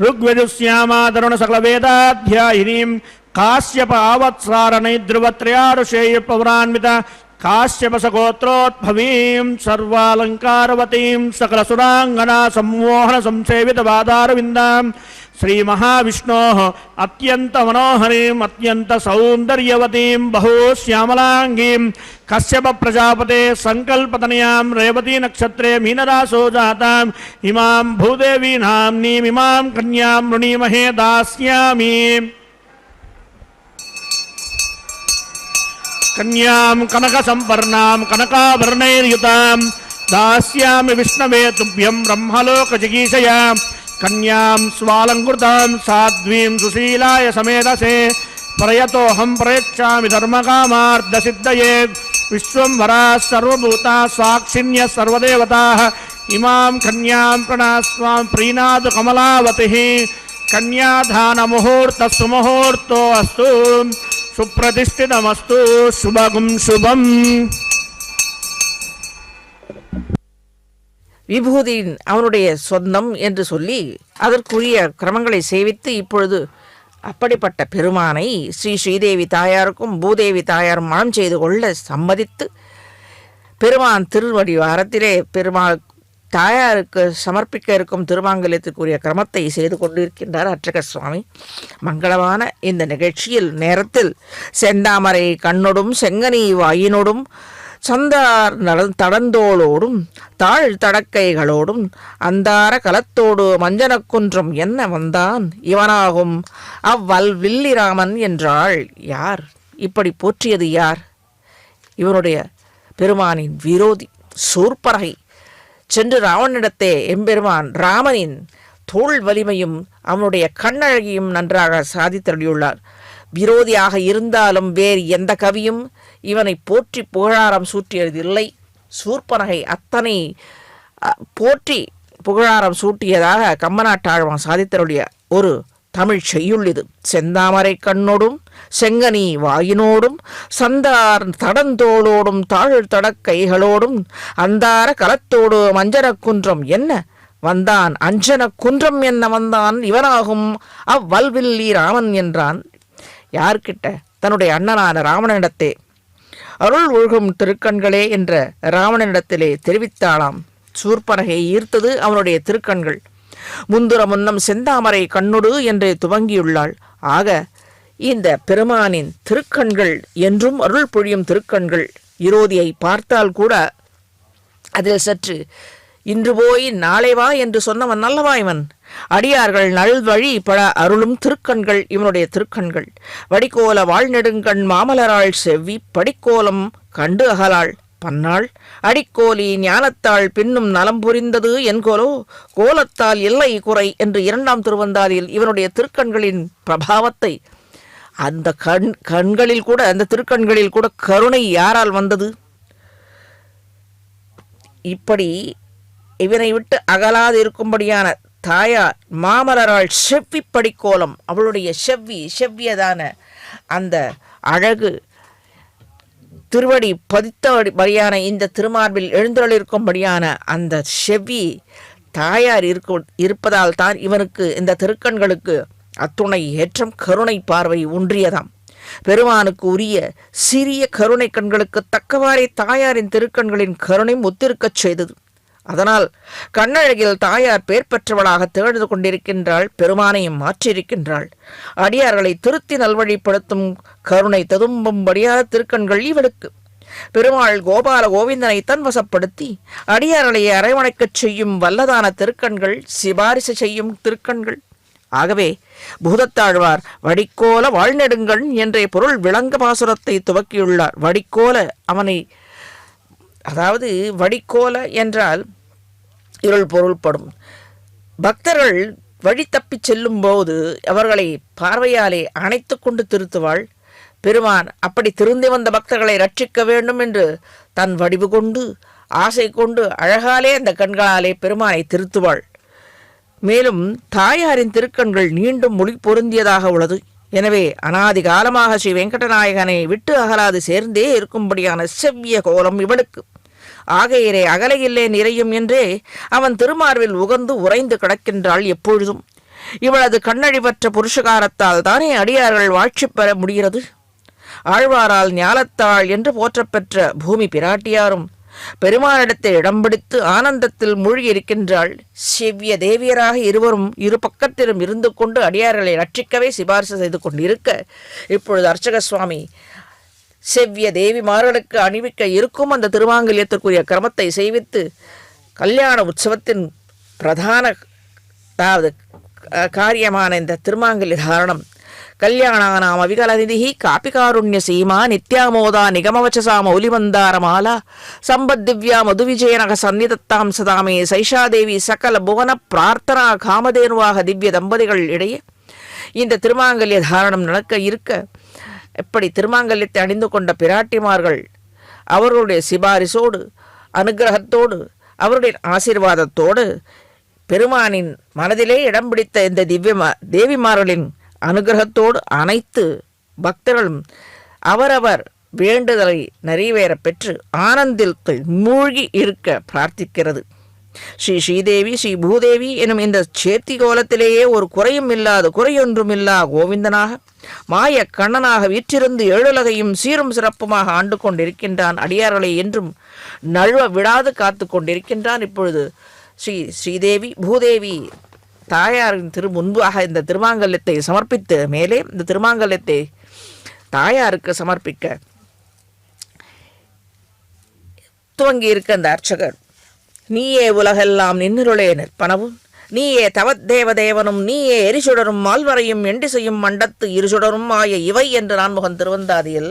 ऋग्वेदुस्यामादरुण सकल वेदाध्यायिनीं काश्यप आवत्सारणैर्ध्रुवत्रयारुषेय पौरान्वित काश्यपसगोत्रोद्भवीं सर्वालंकारवतीं सकलसुरांगना सम्मोहन संसेवित बादारविंदां श्री महाविष्णोः अत्यंत मनोहरीं अत्यंत सौंदर्यवतीं बहुश्यामलांगीं कश्यप प्रजापते संकल्पतनयां रेवती नक्षत्रे मीनरासो जातां इमां भूदेवी नाम्नीम् इमां कन्यां वृणीमहे दास्यामि। कन्यां कनक संपर्णां कनकाभरणैर्युतां दास्यामि विष्णवे तुभ्यं ब्रह्मलोक जिगीषया कन्यां स्वालंकृतां साध्वीं सुशीलाय समेधसे प्रयतोऽहं प्रयच्छामि धर्मकामार्थसिद्धये विश्वंभराः सर्वभूताः साक्षिण्यः सर्वदेवताः इमां कन्यां प्रणास्वां प्रीणातु कमलावतिः கன்யாதான முகூர்த்த சுமுகூர்த்தோ அஸ்து சுப்ரதிஷ்டிதமஸ்து சுபகும் சுபம்.
விபூதியின் அவனுடைய சொந்தம் என்று சொல்லி அதற்குரிய கிரமங்களை சேவித்து இப்பொழுது அப்படிப்பட்ட பெருமானை ஸ்ரீ ஸ்ரீதேவி தாயாருக்கும் பூதேவி தாயாரும் மனம் செய்து கொள்ள சம்மதித்து பெருமான் திருவடிவாரத்திலே பெருமாள் தாயாருக்கு சமர்ப்பிக்க இருக்கும் திருமாங்கல்யத்துக்குரிய கிரமத்தை செய்து கொண்டிருக்கின்றார் அர்ச்சக சுவாமி. மங்களமான இந்த நிகழ்ச்சியில் நேரத்தில் செந்தாமரை கண்ணொடும் செங்கனி வாயினோடும் சந்தார் தடந்தோளோடும் தாழ் தடக்கைகளோடும் அந்தார கலத்தோடு மஞ்சனக்குன்றம் என்ன வந்தான் இவனாகும் அவ்வல்வில்லிராமன் என்றாள். யார் இப்படி போற்றியது? யார்? இவனுடைய பெருமானின் விரோதி சூர்பனகை சென்று ராவணனிடத்தே எம்பெருமான் ராமனின் தோள் வலிமையும் அவனுடைய கண்ணழகியும் நன்றாக சாதித்தருளியுள்ளார். விரோதியாக இருந்தாலும் வேறு எந்த கவியும் இவனை போற்றி புகழாரம் சூட்டியதில்லை. சூர்பனகை அத்தனை போற்றி புகழாரம் சூட்டியதாக கம்பநாட்டாழ்வான் சாதித்தருளிய ஒரு தமிழ் செய்யுள் இது. செந்தாமரை கண்ணோடும் செங்கனி வாயினோடும் சந்தார் தடந்தோளோடும் தாழ் தடக்கைகளோடும் அந்தார கலத்தோடு மஞ்சன குன்றம் என்ன வந்தான் அஞ்சன குன்றம் என்ன வந்தான் இவனாகும் அவ்வல்வில்லி ராமன் என்றான். யார்கிட்ட? தன்னுடைய அண்ணனான ராவணனிடத்தே அருள் ஒழுகும் திருக்கண்களே என்ற ராவணனிடத்திலே தெரிவித்தாளாம். சூர்பனகை ஈர்த்தது அவனுடைய திருக்கண்கள். முந்துர முன்னம் செந்தாமரை கண்ணொடு என்று துவங்கியுள்ளாள். ஆக இந்த பெருமானின் திருக்கண்கள் என்றும் அருள் பொழியும் திருக்கண்கள். விரோதியை பார்த்தால் கூட அதில் சற்று இன்று போய் நாளை வா என்று சொன்னவன் அல்லவா இவன். அடியார்கள் நல்வழி பல அருளும் திருக்கண்கள் இவனுடைய திருக்கண்கள். வடிகோல வாழ்நெடுங்கண் மாமலராள் செவ்வி படிக்கோலம் கண்டு அகலாள் பன்னாள் அடிக்கோலி ஞானத்தாள் பின்னும் நலம் புரிந்தது என்கோலோ கோலத்தால் இல்லை குறை என்று 2ஆம் திருவந்தாதியில் இவனுடைய திருக்கண்களின் பிரபாவத்தை அந்த கண்களில் கூட அந்த திருக்கண்களில் கூட கருணை யாரால் வந்தது? இப்படி இவனை விட்டு அகலாது இருக்கும்படியான தாயார் மாமலராள் செவ்வி படிக்கோலம் அவளுடைய செவ்வியதான அந்த அழகு திருவடி பதித்தபடியான இந்த திருமார்பில் எழுந்தருளிருக்கும்படியான அந்த செவ்வி தாயார் இருப்பதால் தான் இவனுக்கு இந்த திருக்கண்களுக்கு அத்துணை ஏற்றம் கருணை பார்வை ஒன்றியதாம். பெருமானுக்கு உரிய சிறிய கருணை கண்களுக்கு தக்கவாறே தாயாரின் திருக்கண்களின் கருணை ஒத்திருக்கச் செய்தது. அதனால் கண்ணழகில் தாயார் பேர் பெற்றவளாக திகழ்ந்து கொண்டிருக்கின்றாள். பெருமானையும் மாற்றியிருக்கின்றாள். அடியார்களை திருத்தி நல்வழிப்படுத்தும் கருணை ததும்பும்படியான திருக்கண்கள் இவளுக்கு. பெருமாள் கோபால கோவிந்தனை தன்வசப்படுத்தி அடியார்களை அரவணைக்கச் செய்யும் வல்லதான திருக்கண்கள், சிபாரிசு செய்யும் திருக்கண்கள். ஆகவே பூதத்தாழ்வார் வடிக்கோல வாழ்நெடுங்கண் என்ற பொருள் விளங்க பாசுரத்தை துவக்கியுள்ளார். வடிக்கோல அவனை, அதாவது வடிக்கோல என்றால் இருள் பொருள்படும். பக்தர்கள் வழி தப்பி செல்லும் போது அவர்களை பார்வையாலே அணைத்து கொண்டு திருத்துவாள். பெருமான் அப்படி திருந்தி வந்த பக்தர்களை ரட்சிக்க வேண்டும் என்று தன் வடிவு கொண்டு ஆசை கொண்டு அழகாலே அந்த கண்களாலே பெருமானை திருத்துவாள். மேலும் தாயாரின் திருக்கண்கள் நீண்டும் மொழி பொருந்தியதாக உள்ளது. எனவே அனாதி காலமாக ஸ்ரீ வெங்கடநாயகனை விட்டு அகலாது சேர்ந்தே இருக்கும்படியான செவ்விய கோலம் இவளுக்கு. ஆகையிலே அகலையில்லே நிறையும் என்றே அவன் திருமார்பில் உகந்து உறைந்து கிடக்கின்றாள் எப்பொழுதும். இவளது கண்ணழிவற்ற புருஷகாரத்தால் தானே அடியார்கள் வாழ்ச்சி பெற முடிகிறது. ஆழ்வாரால் ஞாலத்தாள் என்று போற்றப்பெற்ற பூமி பிராட்டியாரும் பெருமானிடத்தை இடம் பிடித்து ஆனந்தத்தில் மூழ்கியிருக்கின்றாள். செவ்விய தேவியராக இருவரும் இரு பக்கத்திலும் இருந்து கொண்டு அடியார்களை ரட்சிக்கவே சிபாரிசு செய்து கொண்டிருக்க, இப்பொழுது அர்ச்சக சுவாமி செவ்விய தேவிமார்களுக்கு அணிவிக்க இருக்கும் அந்த திருமாங்கல்யத்திற்குரிய கிரமத்தை செய்வித்து கல்யாண உற்சவத்தின் பிரதான காரியமான இந்த திருமாங்கல்ய தாரணம் கல்யாணானாம விகலநிதி காப்பிகாருண்ய சீமா நித்யாமோதா நிகமவச்சசா மௌலிமந்தாரமாலா சம்பத்திவ்யா மதுவிஜயனக சந்நிதத்தாம் சதாமே சைஷாதேவி சகல புவன பிரார்த்தனா காமதேனுவாக திவ்ய தம்பதிகள் இடையே இந்த திருமாங்கல்ய தாரணம் நடக்க இருக்க, எப்படி திருமாங்கல்யத்தை அணிந்து கொண்ட பிராட்டிமார்கள் அவர்களுடைய சிபாரிசோடு அனுகிரகத்தோடு அவருடைய ஆசீர்வாதத்தோடு பெருமானின் மனதிலே இடம் பிடித்த இந்த தேவிமார்களின் அனுகிரகத்தோடு அனைத்து பக்தர்களும் அவரவர் வேண்டுதலை நிறைவேற பெற்று ஆனந்தத்தில் மூழ்கி இருக்க பிரார்த்திக்கிறது. ஸ்ரீ ஸ்ரீதேவி ஸ்ரீ பூதேவி எனும் இந்த சேர்த்தி கோலத்திலேயே ஒரு குறையும் இல்லாத குறையொன்றுமில்லா கோவிந்தனாக மாய கண்ணனாக வீற்றிருந்து ஏழுலகையும் சீரும் சிறப்புமாக ஆண்டு கொண்டிருக்கின்றான். அடியார்களை என்றும் நழுவ விடாது காத்து கொண்டிருக்கின்றான். இப்பொழுது ஸ்ரீதேவி பூதேவி தாயாரின் முன்பாக இந்த திருமாங்கல்யத்தை சமர்ப்பித்து மேலே இந்த திருமாங்கல்யத்தை தாயாருக்கு சமர்ப்பிக்க துவங்கி இருக்க அந்த அர்ச்சகர், நீயே உலகெல்லாம் நின்னிருளே நிற்பனவும், நீயே தவத்தேவதேவனும், நீயே எரிசுடரும் மால்வரையும் எண்டிசையும் மண்டத்து இருசுடரும் ஆய இவை என்று நான்முகன் திருவந்தாதியில்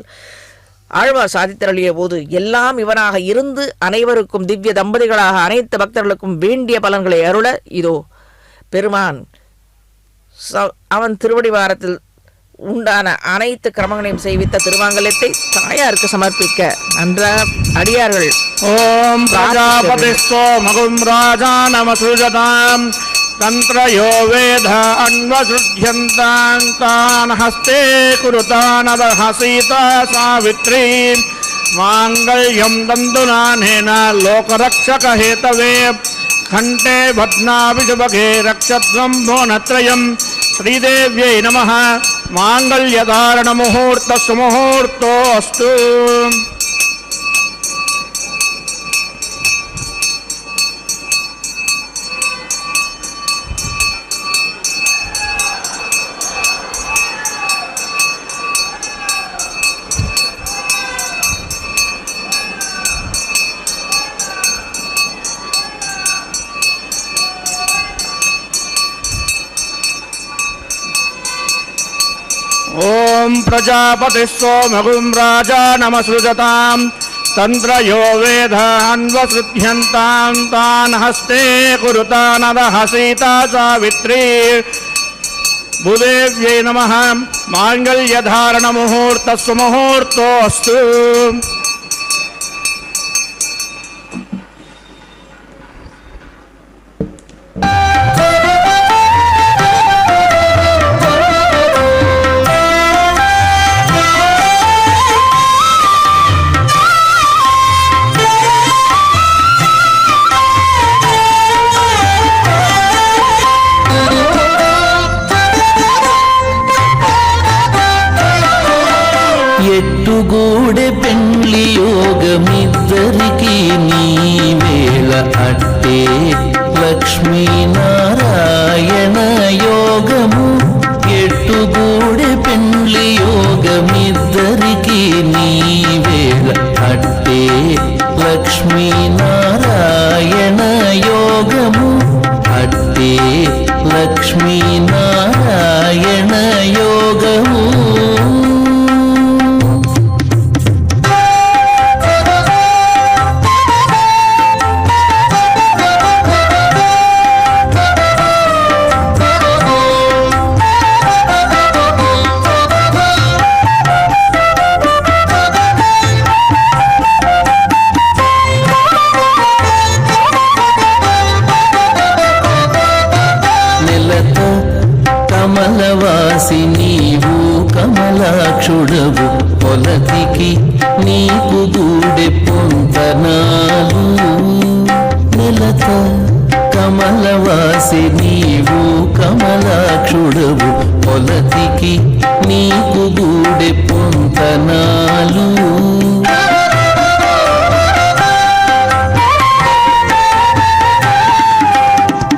ஆழ்வார் சாதித்தருளிய போது எல்லாம் இவனாக இருந்து அனைவருக்கும் திவ்ய தம்பதிகளாக அனைத்து பக்தர்களுக்கும் வேண்டிய பலன்களை அருள இதோ பெருமான் அவன் திருவடிவாரத்தில் உண்டான அனைத்து கிரமங்களையும் செய்வித்த திருமாங்கல்யத்தை தாயாருக்கு சமர்ப்பிக்க நன்ற அடியார்கள்
ஓம் பிரஜாபதிஸ்தோ மகும் ராஜா நமசுஜதாம் தந்திரயோ வேத அன்வசுத்யந்தான் தான் ஹஸ்தே குருதானத ஹசீதா சாவித்ரி மாங்கல்யம் தந்துநானேன லோகரக்ஷக ஹேதவே கண்டே பத்னாபிஷுபகே ரக்ஷத்வம் புவனத்ரயம் ஸ்ரீதேவ்யை நமः மாங்கல்யதாரண முகூர்த்த சுமுகூர்த்தோஸ்து. ஓம் பிரஜாபதிஸ்தோ மகும் ராஜா நமசுஜதாம் தந்திரயோ வேத அன்வசுத்யந்தான் தான் ஹஸ்தே குருதானத ஹசீதா சாவித்ரி பூதேவ்யை நமः மாங்கல்யதாரண முகூர்த்த சுமுகூர்த்தோஸ்து.
ఎట్టుగూడె పెండ్లి యోగమిద్దరికి నీ వేళ అట్టే లక్ష్మీనారాయణ యోగము. ఎట్టుగూడె పెండ్లి యోగమిద్దరికి నీ వేళ అట్టే లక్ష్మీనారాయణ యోగము. అట్టే లక్ష్మీనారాయణ యోగము. కమలవాసి నీవు కమలాక్షుడవు పొలతికి నీకు గూడె పొంతనాలు. నెలత కమలవాసి నీవు కమలాక్షుడవు పొలతికి నీకు గూడె పొంతనాలు.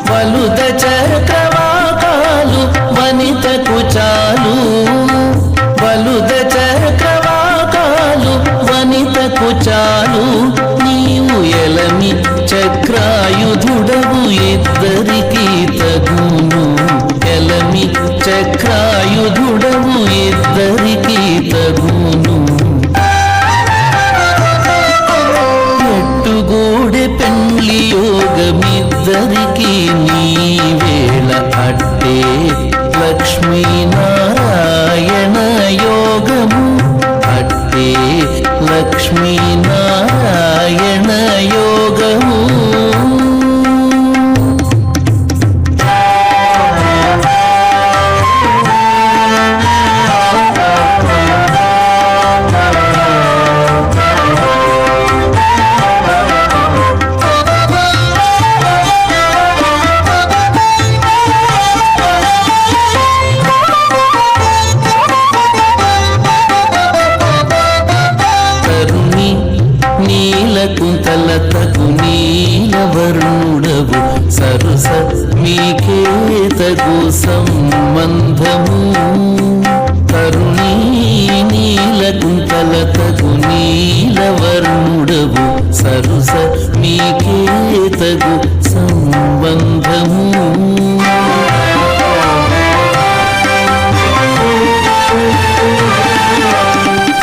వలుద చక్రవాకాలు వనితకు చాలు. వలుద చక్రవాకాలు వనితకు చాలు. నీవు ఎలమి చక్రాయుధుడవు ఇద్దరికి తగును. ఎలమి చక్రాయుధుడవు ఇద్దరికి తగును. ఎట్టుగూడె పెండ్లి యోగమిద్దరికి నీ వేళ అట్టే లక్ష్మీనారాయణ యోగము. అట్టే లక్ష్మీనారాయణ యోగము. వర్ణుడవు సరుస మీకే తగు సంబంధము కరుణీ నీలకుంతల తగు నీలవర్ణుడవు సరుస మీకే తగు సంబంధము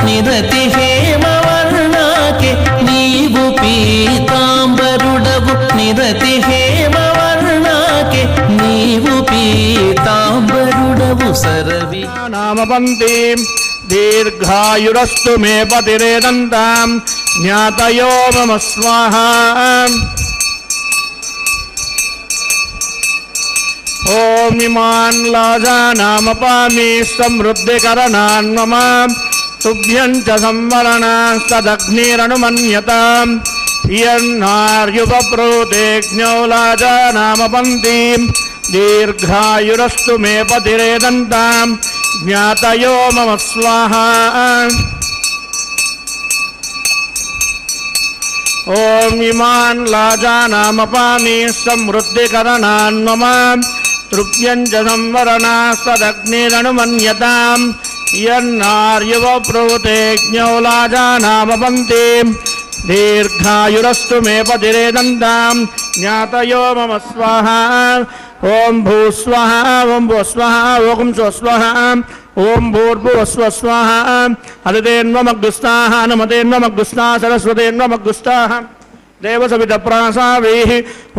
నిరతి హేమవర్ణాకే నీవు పీతాంబరుడవు నిరతి హేమవర్ణాకే నీవు పీతాంబరుడవు సరవి
నామపంతి దీర్ఘాయురస్తు మే పతిరేదంతాం జ్ఞాతయో మమ స్వాహా ఓం ఇమాన్ లాజానామపామి సమృద్ధికరణాన్ మమ తుభ్యం చ సంవరణాస్తదగ్నిరనుమన్యతాం యన్నార్యుపప్రోతేజ్ఞో లాజానామపంతి దీర్ఘాయురస్తు మే పతిరేదంతాం జ్ఞాతయో మమ స్వాహా ఓం ఇమాన్ లాజానామపామి సమృద్ధికరణాన్ మమ తృప్యం చ సంవరణాస్తదగ్నిరనుమన్యతాం యన్నార్యువప్రోతేజ్ఞో లాజానామపంతి దీర్ఘాయురస్తు మే పతిరేదంతాం జ్ఞాతయో మమ స్వాహా ఓం భూస్వః ఓం భూస్వః ఓం స్వస్వః ఓం భూర్భువస్వస్వః హరితేన్వమగ్గుస్తాః నమతేన్వమగ్గుస్తాః సరస్వతేన్వమగ్గుస్తాః దేవసవితప్రాసావైః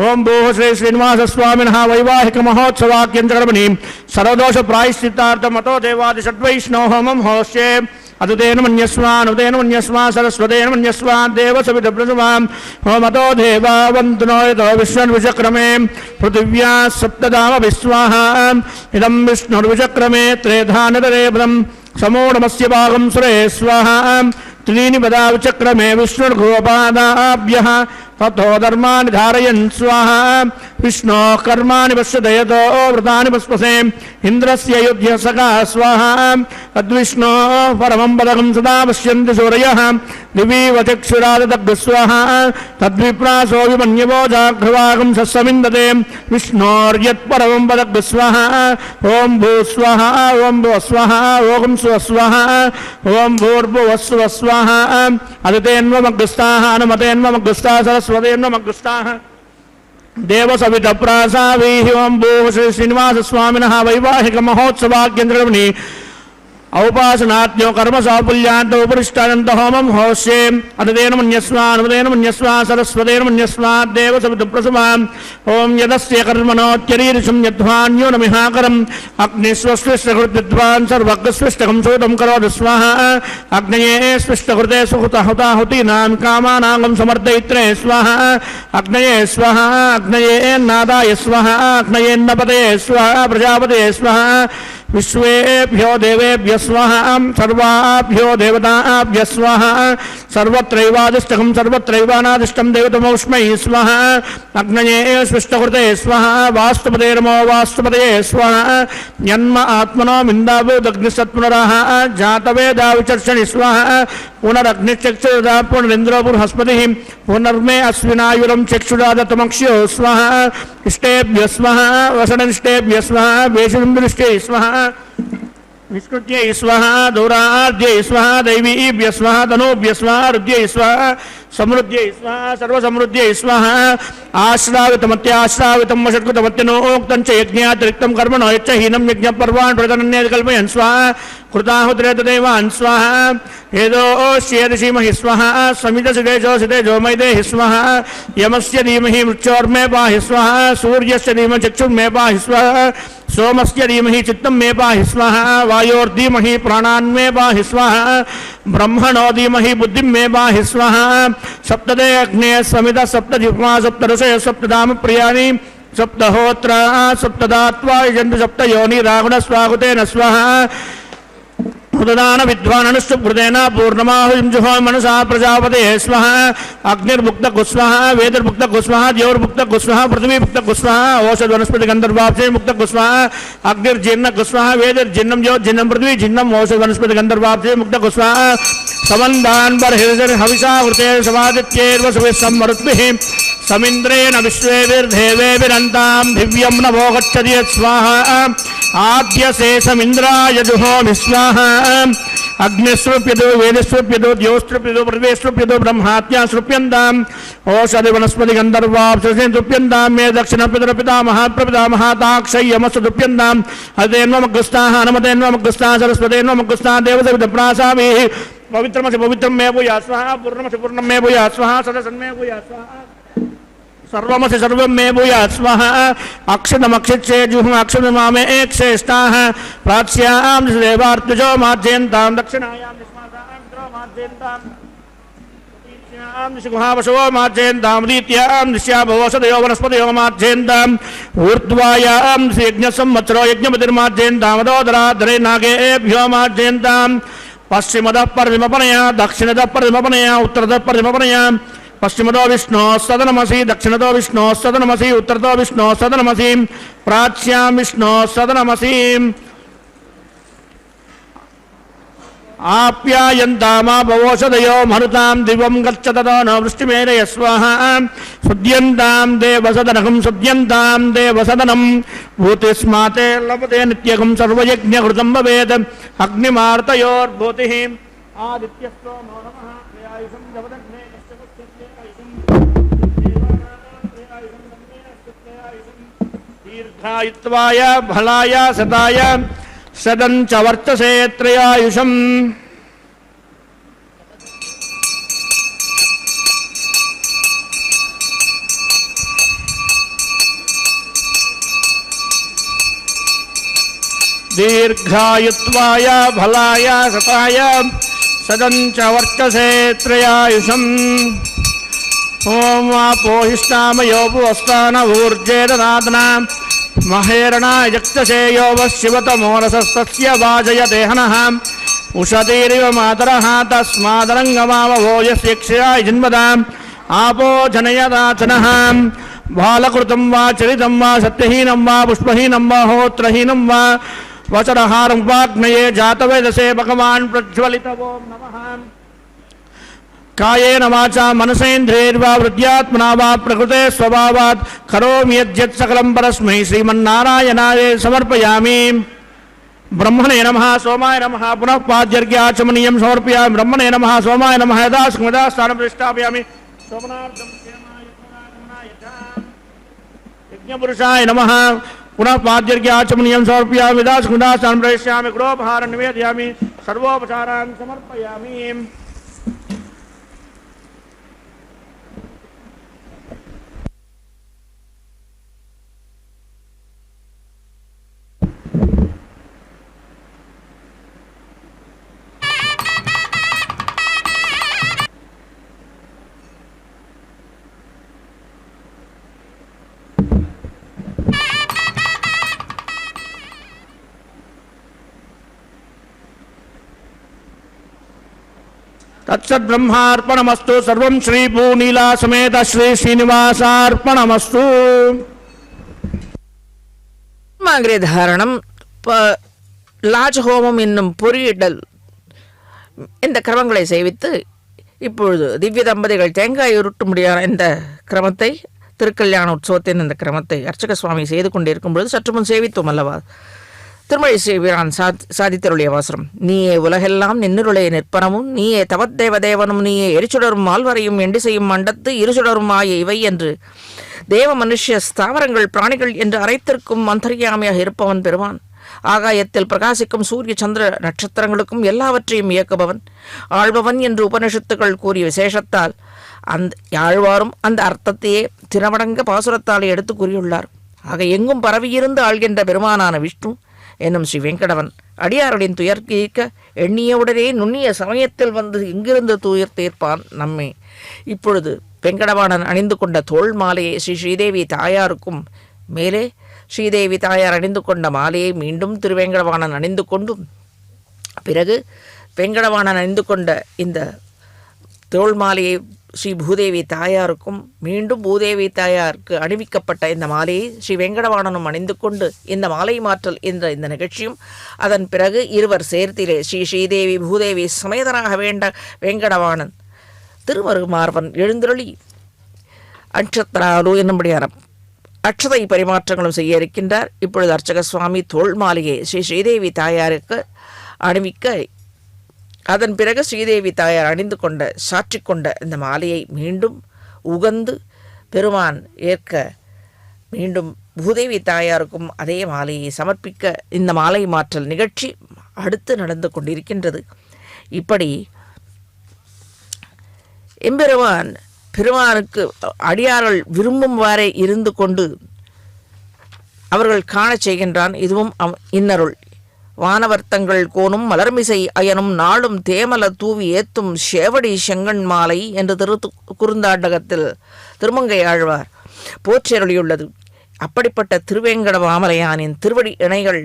ఓం భూః శ్రీ శ్రీనివాసస్వామినః వైవాహిక మహోత్సవాఖ్యంచకర్మణి సర్వదోష ప్రాయశ్చిత్తార్థమతో దేవాది షడ్వైష్ణవ హోమం హోష్యే అతుతేన మన్యస్వా సరస్వతేన మన్యస్వా దేవసవితప్రసవాం హోమతో దేవావంతునోయతో విశ్వన్విచక్రమే పృథివ్యా సప్తధామ విశ్వాః ఇదం విష్ణుర్విచక్రమే త్రేధానతరే పదం సమూఢమస్య భాగం సురే స్వాహా त्रीणि पदा विचक्रमे विष्णुर्गोपादाभ्यः ततो धर्माणि धारयन् स्वाहा विष्णोः कर्माणि पश्यतयतो व्रतानि पस्पसे इन्द्रस्य युध्य सखा स्वाहा तद्विष्णोः परमं पदकं सदा पश्यन्ति सूरयः दिवीव चक्षुरादतग् स्वाहा तद्विप्रासो विमन्यवो जाघ्रवागं सस्समिन्दते विष्णोर्यत्परमं पदग् स्वाहा ॐ भूस्वाहा ॐ भुवस्वाहा ॐ स्वस्वाहा ॐ भूर्भुवस्वस्वाहा अदितेन्वमग्रस्ताः अनुमतेन्वमग्रस्ताः सरस्वतेन्वमग्रस्ताः देवसवितप्रासावैः ओं भूः श्री श्रीनिवासस्वामिनः वैवाहिक महोत्सवाख्यंचकर्मणि औपासनात्यो कर्म साफल्यांत उपरिष्टानंत होमं होष्ये अततेन मन्यस्वा सरस्वतेन मन्यस्वा देवसवितप्रसवां ओं यदस्य कर्मणोच्चरीरिषं यद्वान्यो नमिहाकरम् अग्निस्वस्विष्टकृद्विद्वान् सर्वज्ञस्विष्टकं सूतं करोतु स्वाहा अग्नये स्विष्टकृते सुहुताहुतीनां कामानां समर्दयित्रे स्वाहा अग्नये स्वाहा अग्नये नादाय स्वाहा अग्नयेन्नपतये स्वाहा प्रजापतये स्वाहा विश्वेभ्यो देवेभ्यः स्वाहा सर्वाभ्यो देवताभ्यः स्वाहा सर्वत्रैवादिष्टकं सर्वत्रैवानादिष्टं देवतमौष्मै स्वाहा अग्नये स्विष्टकृते स्वाहा वास्तुपते नमो वास्तुपतये स्वाहा जन्म आत्मनो मिन्दाभूदग्निसत्पुनरः जातवेदा विचर्षणि स्वाहा पुनरग्निश्चक्षुरा पुनरिन्द्रो बृहस्पतिः पुनर्मे अश्विनायुरं चक्षुरादतमक्ष्यो स्वाहा इष्टेभ्यः स्वाहा वसननिष्टेभ्यः स्वाहा वेशबिन्दुनिष्टे स्वाहा विष्णुत्यै स्वाहा दूराद्यै स्वाहा दैवीभ्यः स्वाहा तनूभ्यः स्वाहा रुद्यै स्वाहा समृद्ध्यै स्वाहा सर्वसमृद्ध्यै स्वाहा आश्रावितमत्याश्रावितं वषट्कृतमत्यनोक्तं च यज्ञातिरिक्तं कर्मणो यच्च हीनं यज्ञपर्वान् प्रतनन्येति कल्पयन् स्वाहा कृताहुत्रे तदेवान् स्वाहा हेदोष्येदशीमहि स्वाहा समितसिदेजो मैदेहि स्वाहा यमस्य धीमहि मृत्योर्मे पाहि स्वाहा सूर्यस्य धीमहि चक्षुर्मे पाहि स्वाहा सोमस्य धीमहि चित्तं मे पाहि स्वाहा वायोर्धीमहि प्राणान्मे पाहि स्वाहा ब्रह्मणो धीमहि बुद्धिं मे पाहि स्वाहा सप्तदे अग्ने समिता सप्तजिह्वा सप्तऋषय सप्तधाम प्रियाणि सप्तहोत्रा सप्तदात्वा यजन्तु सप्तयोनि रावणस्वाहुतेन स्वाहा उददान विद्वान अनुष्टुभृतेन पूर्णमाहुं जुहोम मनसा प्रजापते स्वाहा अग्निर्मुक्त कुस्वाहा वेदर्मुक्त कुस्वाहा द्योर्मुक्त कुस्वाहा पृथ्वीमुक्त कुस्वाहा औषध वनस्पति गंधर्वाब्जे मुक्त कुस्वाहा अग्निर्जिन्न कुस्वाहा वेदर्जिन्नं ज्योतिर्जिन्नं पृथ्वी जिन्नं औषध वनस्पति गंधर्वाब्जे मुक्त कुस्वाहा समन्दान् बर्हिर्हविषावृते समादित्यैर्वसुभिः समिन्द्रेण विश्वेभिर्देवेभिरन्तां दिव्यं नभो गच्छति स्वाहा आद्यसे समिन्द्राय जुहोमि स्वाहा अग्निस्रुप्यतो वेदस्रुप्यतो द्योस्रुप्यतो पृथ्वीस्रुप्यतो ब्रह्मात्यास्रुप्यन्ताम् ओषधि वनस्पति गन्धर्वाप्सृप्यन्तां मे दक्षिणपितरपितामहाप्रपितामहाताक्षय्यमस्तुप्यन्ताम् हतेन्वमग्रस्ताः हनुमतेन्वमग्रस्ताः सरस्वतेन्वमग्रस्ताः देवसविदप्रासाभिः पवित्रमसि पवित्रं मे भूयात् स्वाहा पूर्णमसि पूर्णं मे भूयात् स्वाहा सदसन्मे भूयात् स्वाहा सर्वमसि सर्वं मे भूयात् स्वाहा अक्षतमक्षिच्छेजुः अक्षतमामे एकश्रेष्ठाः प्राच्यां देवार्तुजो माध्यन्तां दक्षिणायां निष्मासां माध्यन्तां गुहावशो माध्यन्तां रीत्यां निश्याभवसदयो वनस्पतयो माध्यन्ताम् ऊर्ध्वायां यज्ञसंवत्सरो यज्ञपतिर्माध्यन्तामदोदराधरे नागेभ्यो माध्यन्ताम् पश्चिमदः परिमपनया दक्षिणदः परिमपनया उत्तरदः परिमपनया पश्चिमदो विष्णोः सदनमसि दक्षिणदो विष्णोः सदनमसि उत्तरदो विष्णोः सदनमसि प्राच्यां विष्णोः सदनमसि आप्यायन्तामापवोषधयो मरुतां दिवं गच्छततो न वृष्टिमेरय स्वाहा सुद्यन्तां देवसदनकं सुद्यन्तां देवसदनं भूतिस्माते लभते नित्यकं सर्वयज्ञकृतं भवेत् अग्निमार्तयोर्भूतिः आदित्यस्तो नमः प्रयायुषं जवदग्ने दीर्घायुत्वाय भलाय सताय सदञ्च वर्चसे त्रयायुषम् दीर्घायुत्वाय भलाय सताय सदञ्च वर्चसे त्रयायुषम् ओम आपोहिष्टामयोपवस्तान ऊर्जेदनादना महेरणा यक्षसेयो वशिवतमोरसस्तस्य वाजयते हनः उषतीरिव मातरः तस्मादरङ्गमावभो यस्यक्षयाय जन्मदाम् आपो जनयदाचनः बालकृतं वा चरितं वा सत्यहीनं वा पुष्पहीनं वा होत्रहीनं वा वचरहारं वाग्नये जातवेदसे भगवान् प्रज्वलितवो नमः कायेन वाचा मनसेन्द्रियैर्वा वृद्ध्यात्मना वा प्रकृते स्वभावात् करोमि यद्यत् सकलं परस्मै श्रीमन्नारायणाय समर्पयामि ब्रह्मणे नमः सोमाय नमः पुनः पाद्यर्घ्याचमनीयं समर्पयामि ब्रह्मणे नमः सोमाय नमः यदा स्थानं प्रतिष्ठापयामि सोमनार्थं यज्ञपुरुषाय नमः पुनः पाद्यर्घ्याचमनीयं समर्पयामि यदा स्थानं प्रविष्यामि गृहोपहारं निवेदयामि सर्वोपचारान् समर्पयामि तत्सद्ब्रह्मार्पणमस्तु सर्वं श्री भूनीला समेत श्री श्रीनिवासार्पणमस्तु
மாங்கிரை தாரணம் லாஜஹோமம் என்னும் பொறியிடல் இந்த கிரமங்களை செய்வித்து இப்பொழுது திவ்ய தம்பதிகள் தேங்காய் உருட்ட முடியாத இந்த கிரமத்தை திருக்கல்யாண உற்சவத்தின் இந்த கிரமத்தை அர்ச்சக சுவாமி செய்து கொண்டிருக்கும் பொழுது சற்று முன் சேவித்தோம் அல்லவா திருமழை செய்வான் சாதித்தருளிய வாசனம் நீயே உலகெல்லாம் நின்னுருளே நிற்பனமும் நீயே தவத்தேவதேவனும் நீயே எரிச்சுடரும் மால்வரையும் எண்டி செய்யும் மண்டத்து இருசுடரும் ஆய இவை என்று தேவ மனுஷ ஸ்தாவரங்கள் பிராணிகள் என்று அனைத்திற்கும் அந்தர்யாமியாக இருப்பவன் பெறுவான் ஆகாயத்தில் பிரகாசிக்கும் சூரிய சந்திர நட்சத்திரங்களுக்கும் எல்லாவற்றையும் இயக்குபவன் ஆழ்பவன் என்று உபனிஷத்துக்கள் கூறிய விசேஷத்தால் அந்த ஆழ்வாரும் அந்த அர்த்தத்தையே திறமடங்க பாசுரத்தாலே எடுத்து கூறியுள்ளார் ஆக எங்கும் பரவியிருந்து ஆள்கின்ற பெருமானான விஷ்ணு என்னும் ஸ்ரீ வெங்கடவன் அடியார்களின் துயர் தீர்க்க எண்ணியவுடனே நுண்ணிய சமயத்தில் வந்து இங்கிருந்து துயர் தீர்ப்பான் நம்மை இப்பொழுது வெங்கடவாணன் அணிந்து கொண்ட தோள் மாலையை ஸ்ரீ ஸ்ரீதேவி தாயாருக்கும் மேலே ஸ்ரீதேவி தாயார் அணிந்து கொண்ட மாலையை மீண்டும் திருவேங்கடவாணன் அணிந்து கொண்டும் பிறகு வெங்கடவாணன் அணிந்து கொண்ட இந்த தோள் மாலையை ஸ்ரீ பூதேவி தாயாருக்கும் மீண்டும் பூதேவி தாயாருக்கு அணிவிக்கப்பட்ட இந்த மாலையை ஸ்ரீ வெங்கடவாணனும் அணிந்து கொண்டு இந்த மாலை மாற்றல் என்ற இந்த நிகழ்ச்சியும், அதன் பிறகு இருவர் சேர்த்திலே ஸ்ரீ ஸ்ரீதேவி பூதேவி சமேதனாக வேண்ட வெங்கடவாணன் திருமருமார்வன் எழுந்தருளி அட்சத்ராலு என்னும்படியான அட்சதை பரிமாற்றங்களும் செய்ய இருக்கின்றார். இப்பொழுது அர்ச்சக சுவாமி தோள் மாலையை ஸ்ரீ ஸ்ரீதேவி தாயாருக்கு அணிவிக்க, அதன் பிறகு ஸ்ரீதேவி தாயார் அணிந்து கொண்ட சாற்றிக்கொண்ட இந்த மாலையை மீண்டும் உகந்து பெருமான் ஏற்க மீண்டும் பூதேவி தாயாருக்கும் அதே மாலையை சமர்ப்பிக்க இந்த மாலை மாற்றல் நிகழ்ச்சி அடுத்து நடந்து கொண்டிருக்கின்றது. இப்படி எம்பெருமான் பெருமானுக்கு அடியார்கள் விரும்பும்வாறே இருந்து கொண்டு அவர்கள் காணச் செய்கின்றான். இதுவும் இன்னருள். வானவர்த்தங்கள் கோணும் மலர்மிசை அயனும் நாளும் தேமல தூவி ஏத்தும் சேவடி செங்கண் மாலை என்று குறுந்தாண்டகத்தில் திருமங்கை ஆழ்வார் போற்றருளியுள்ளது. அப்படிப்பட்ட திருவேங்கட மாமலையானின் திருவடி இணைகள்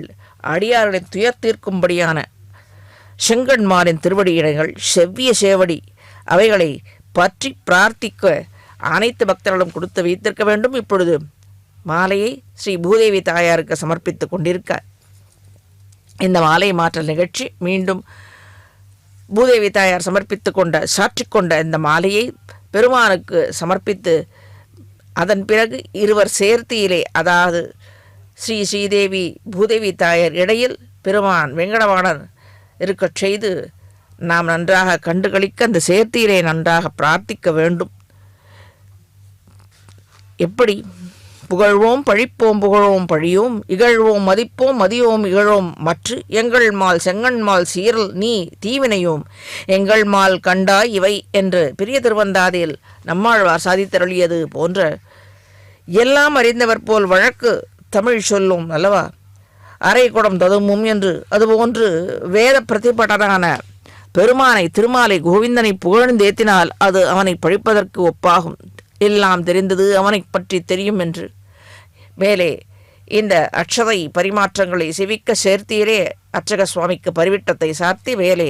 அடியார்களை துயர் தீர்க்கும்படியான செங்கண்மாலின் திருவடி இணைகள் செவ்விய சேவடி, அவைகளை பற்றி பிரார்த்திக்க அனைத்து பக்தர்களும் கொடுத்து வைத்திருக்க வேண்டும். இப்பொழுது மாலையை ஸ்ரீ பூதேவி தாயாருக்கு சமர்ப்பித்துக் கொண்டிருக்க இந்த மாலை மாற்றல் நிகழ்ச்சி மீண்டும் பூதேவி தாயார் சமர்ப்பித்து கொண்ட சாற்றிக்கொண்ட இந்த மாலையை பெருமானுக்கு சமர்ப்பித்து, அதன் பிறகு இருவர் சேர்த்தியிலே, அதாவது ஸ்ரீ ஸ்ரீதேவி பூதேவி தாயார் இடையில் பெருமான் வெங்கடவாணன் இருக்கச் செய்து நாம் நன்றாக கண்டுகளிக்க அந்த சேர்த்தியிலே நன்றாக பிரார்த்திக்க வேண்டும். எப்படி புகழ்வோம் பழிப்போம் புகழோம் பழியோம் இகழ்வோம் மதிப்போம் மதியோம் இகழோம் மற்று எங்கள் மால் செங்கண்மால் சீரல் நீ தீவினையோம் எங்கள் மால் கண்டாய் இவை என்று பெரிய திருவந்தாதியில் நம்மாழ்வார் சாதித்தருளியது போன்ற எல்லாம் அறிந்தவர் போல் வழக்கு தமிழ் சொல்லும் அல்லவா, அரை குடம் ததுமும் என்று அதுபோன்று வேத பிரதிபடனான பெருமானை திருமாலை கோவிந்தனை புகழ்ந்தேத்தினால் அது அவனை பழிப்பதற்கு ஒப்பாகும். எல்லாம் தெரிந்தது அவனை பற்றி தெரியும் என்று மேலே இந்த அட்சதை பரிமாற்றங்களை செவிக்க சேர்த்தியிலே அர்ச்சக சுவாமிக்கு பரிவிட்டத்தை சாத்தி மேலே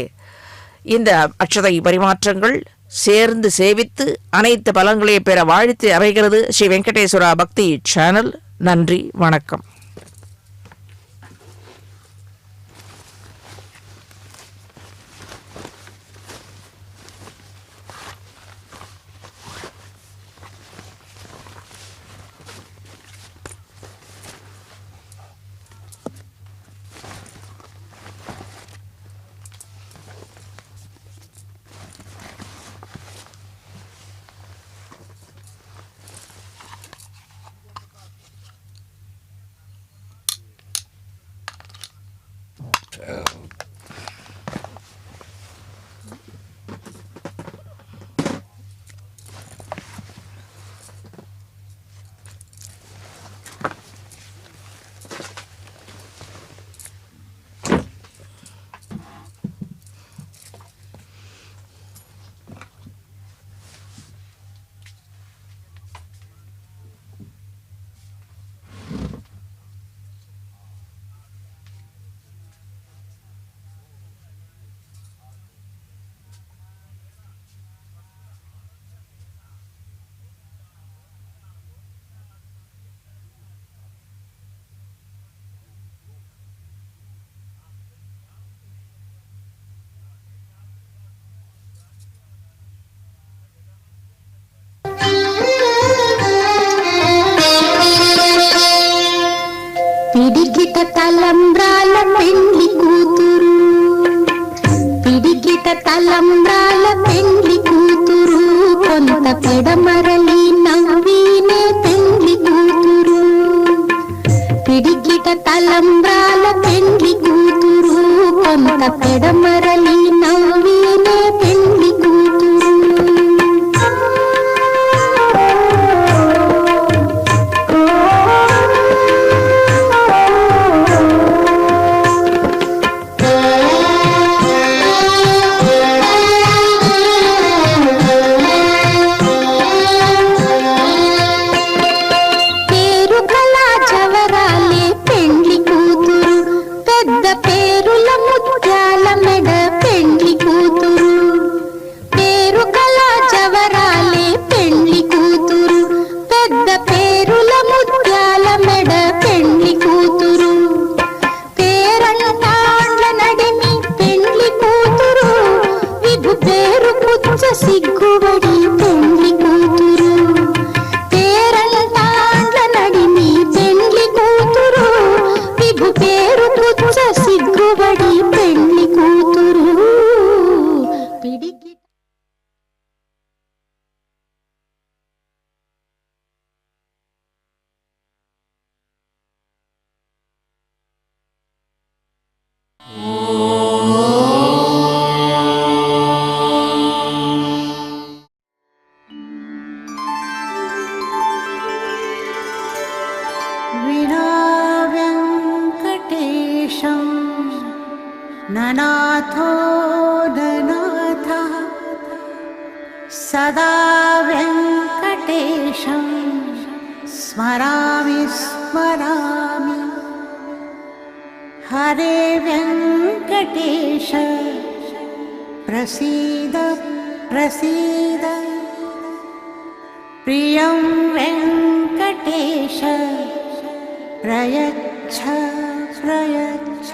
இந்த அட்சதை பரிமாற்றங்கள் சேர்ந்து சேவித்து அனைத்து பலங்களையும் பெற வாழ்த்து அமைகிறது ஸ்ரீ வெங்கடேஸ்வரா பக்தி சேனல். நன்றி, வணக்கம்.
పిడికిట తలంబ్రాల పెండ్లి కూతురు, పిడికిట తలంబ్రాల పెండ్లి కూతురు, కొంత పెడమరలి నవ్వినే పెండ్లి కూతురు. పిడికిట తలంబ్రాల పెండ్లి కూతురు, కొంత పెడమరలి నవ్వినే పెండ్లి కూతురు. పేరుల ముత్యాల మెడ विना वेङ्कटेशं ननाथो ननाथः सदा वेङ्कटेशं स्मरामि स्मरामि हरे वेङ्कटेश प्रसीद प्रसीद प्रियं वेङ्कटेश प्रयच्छ प्रयच्छ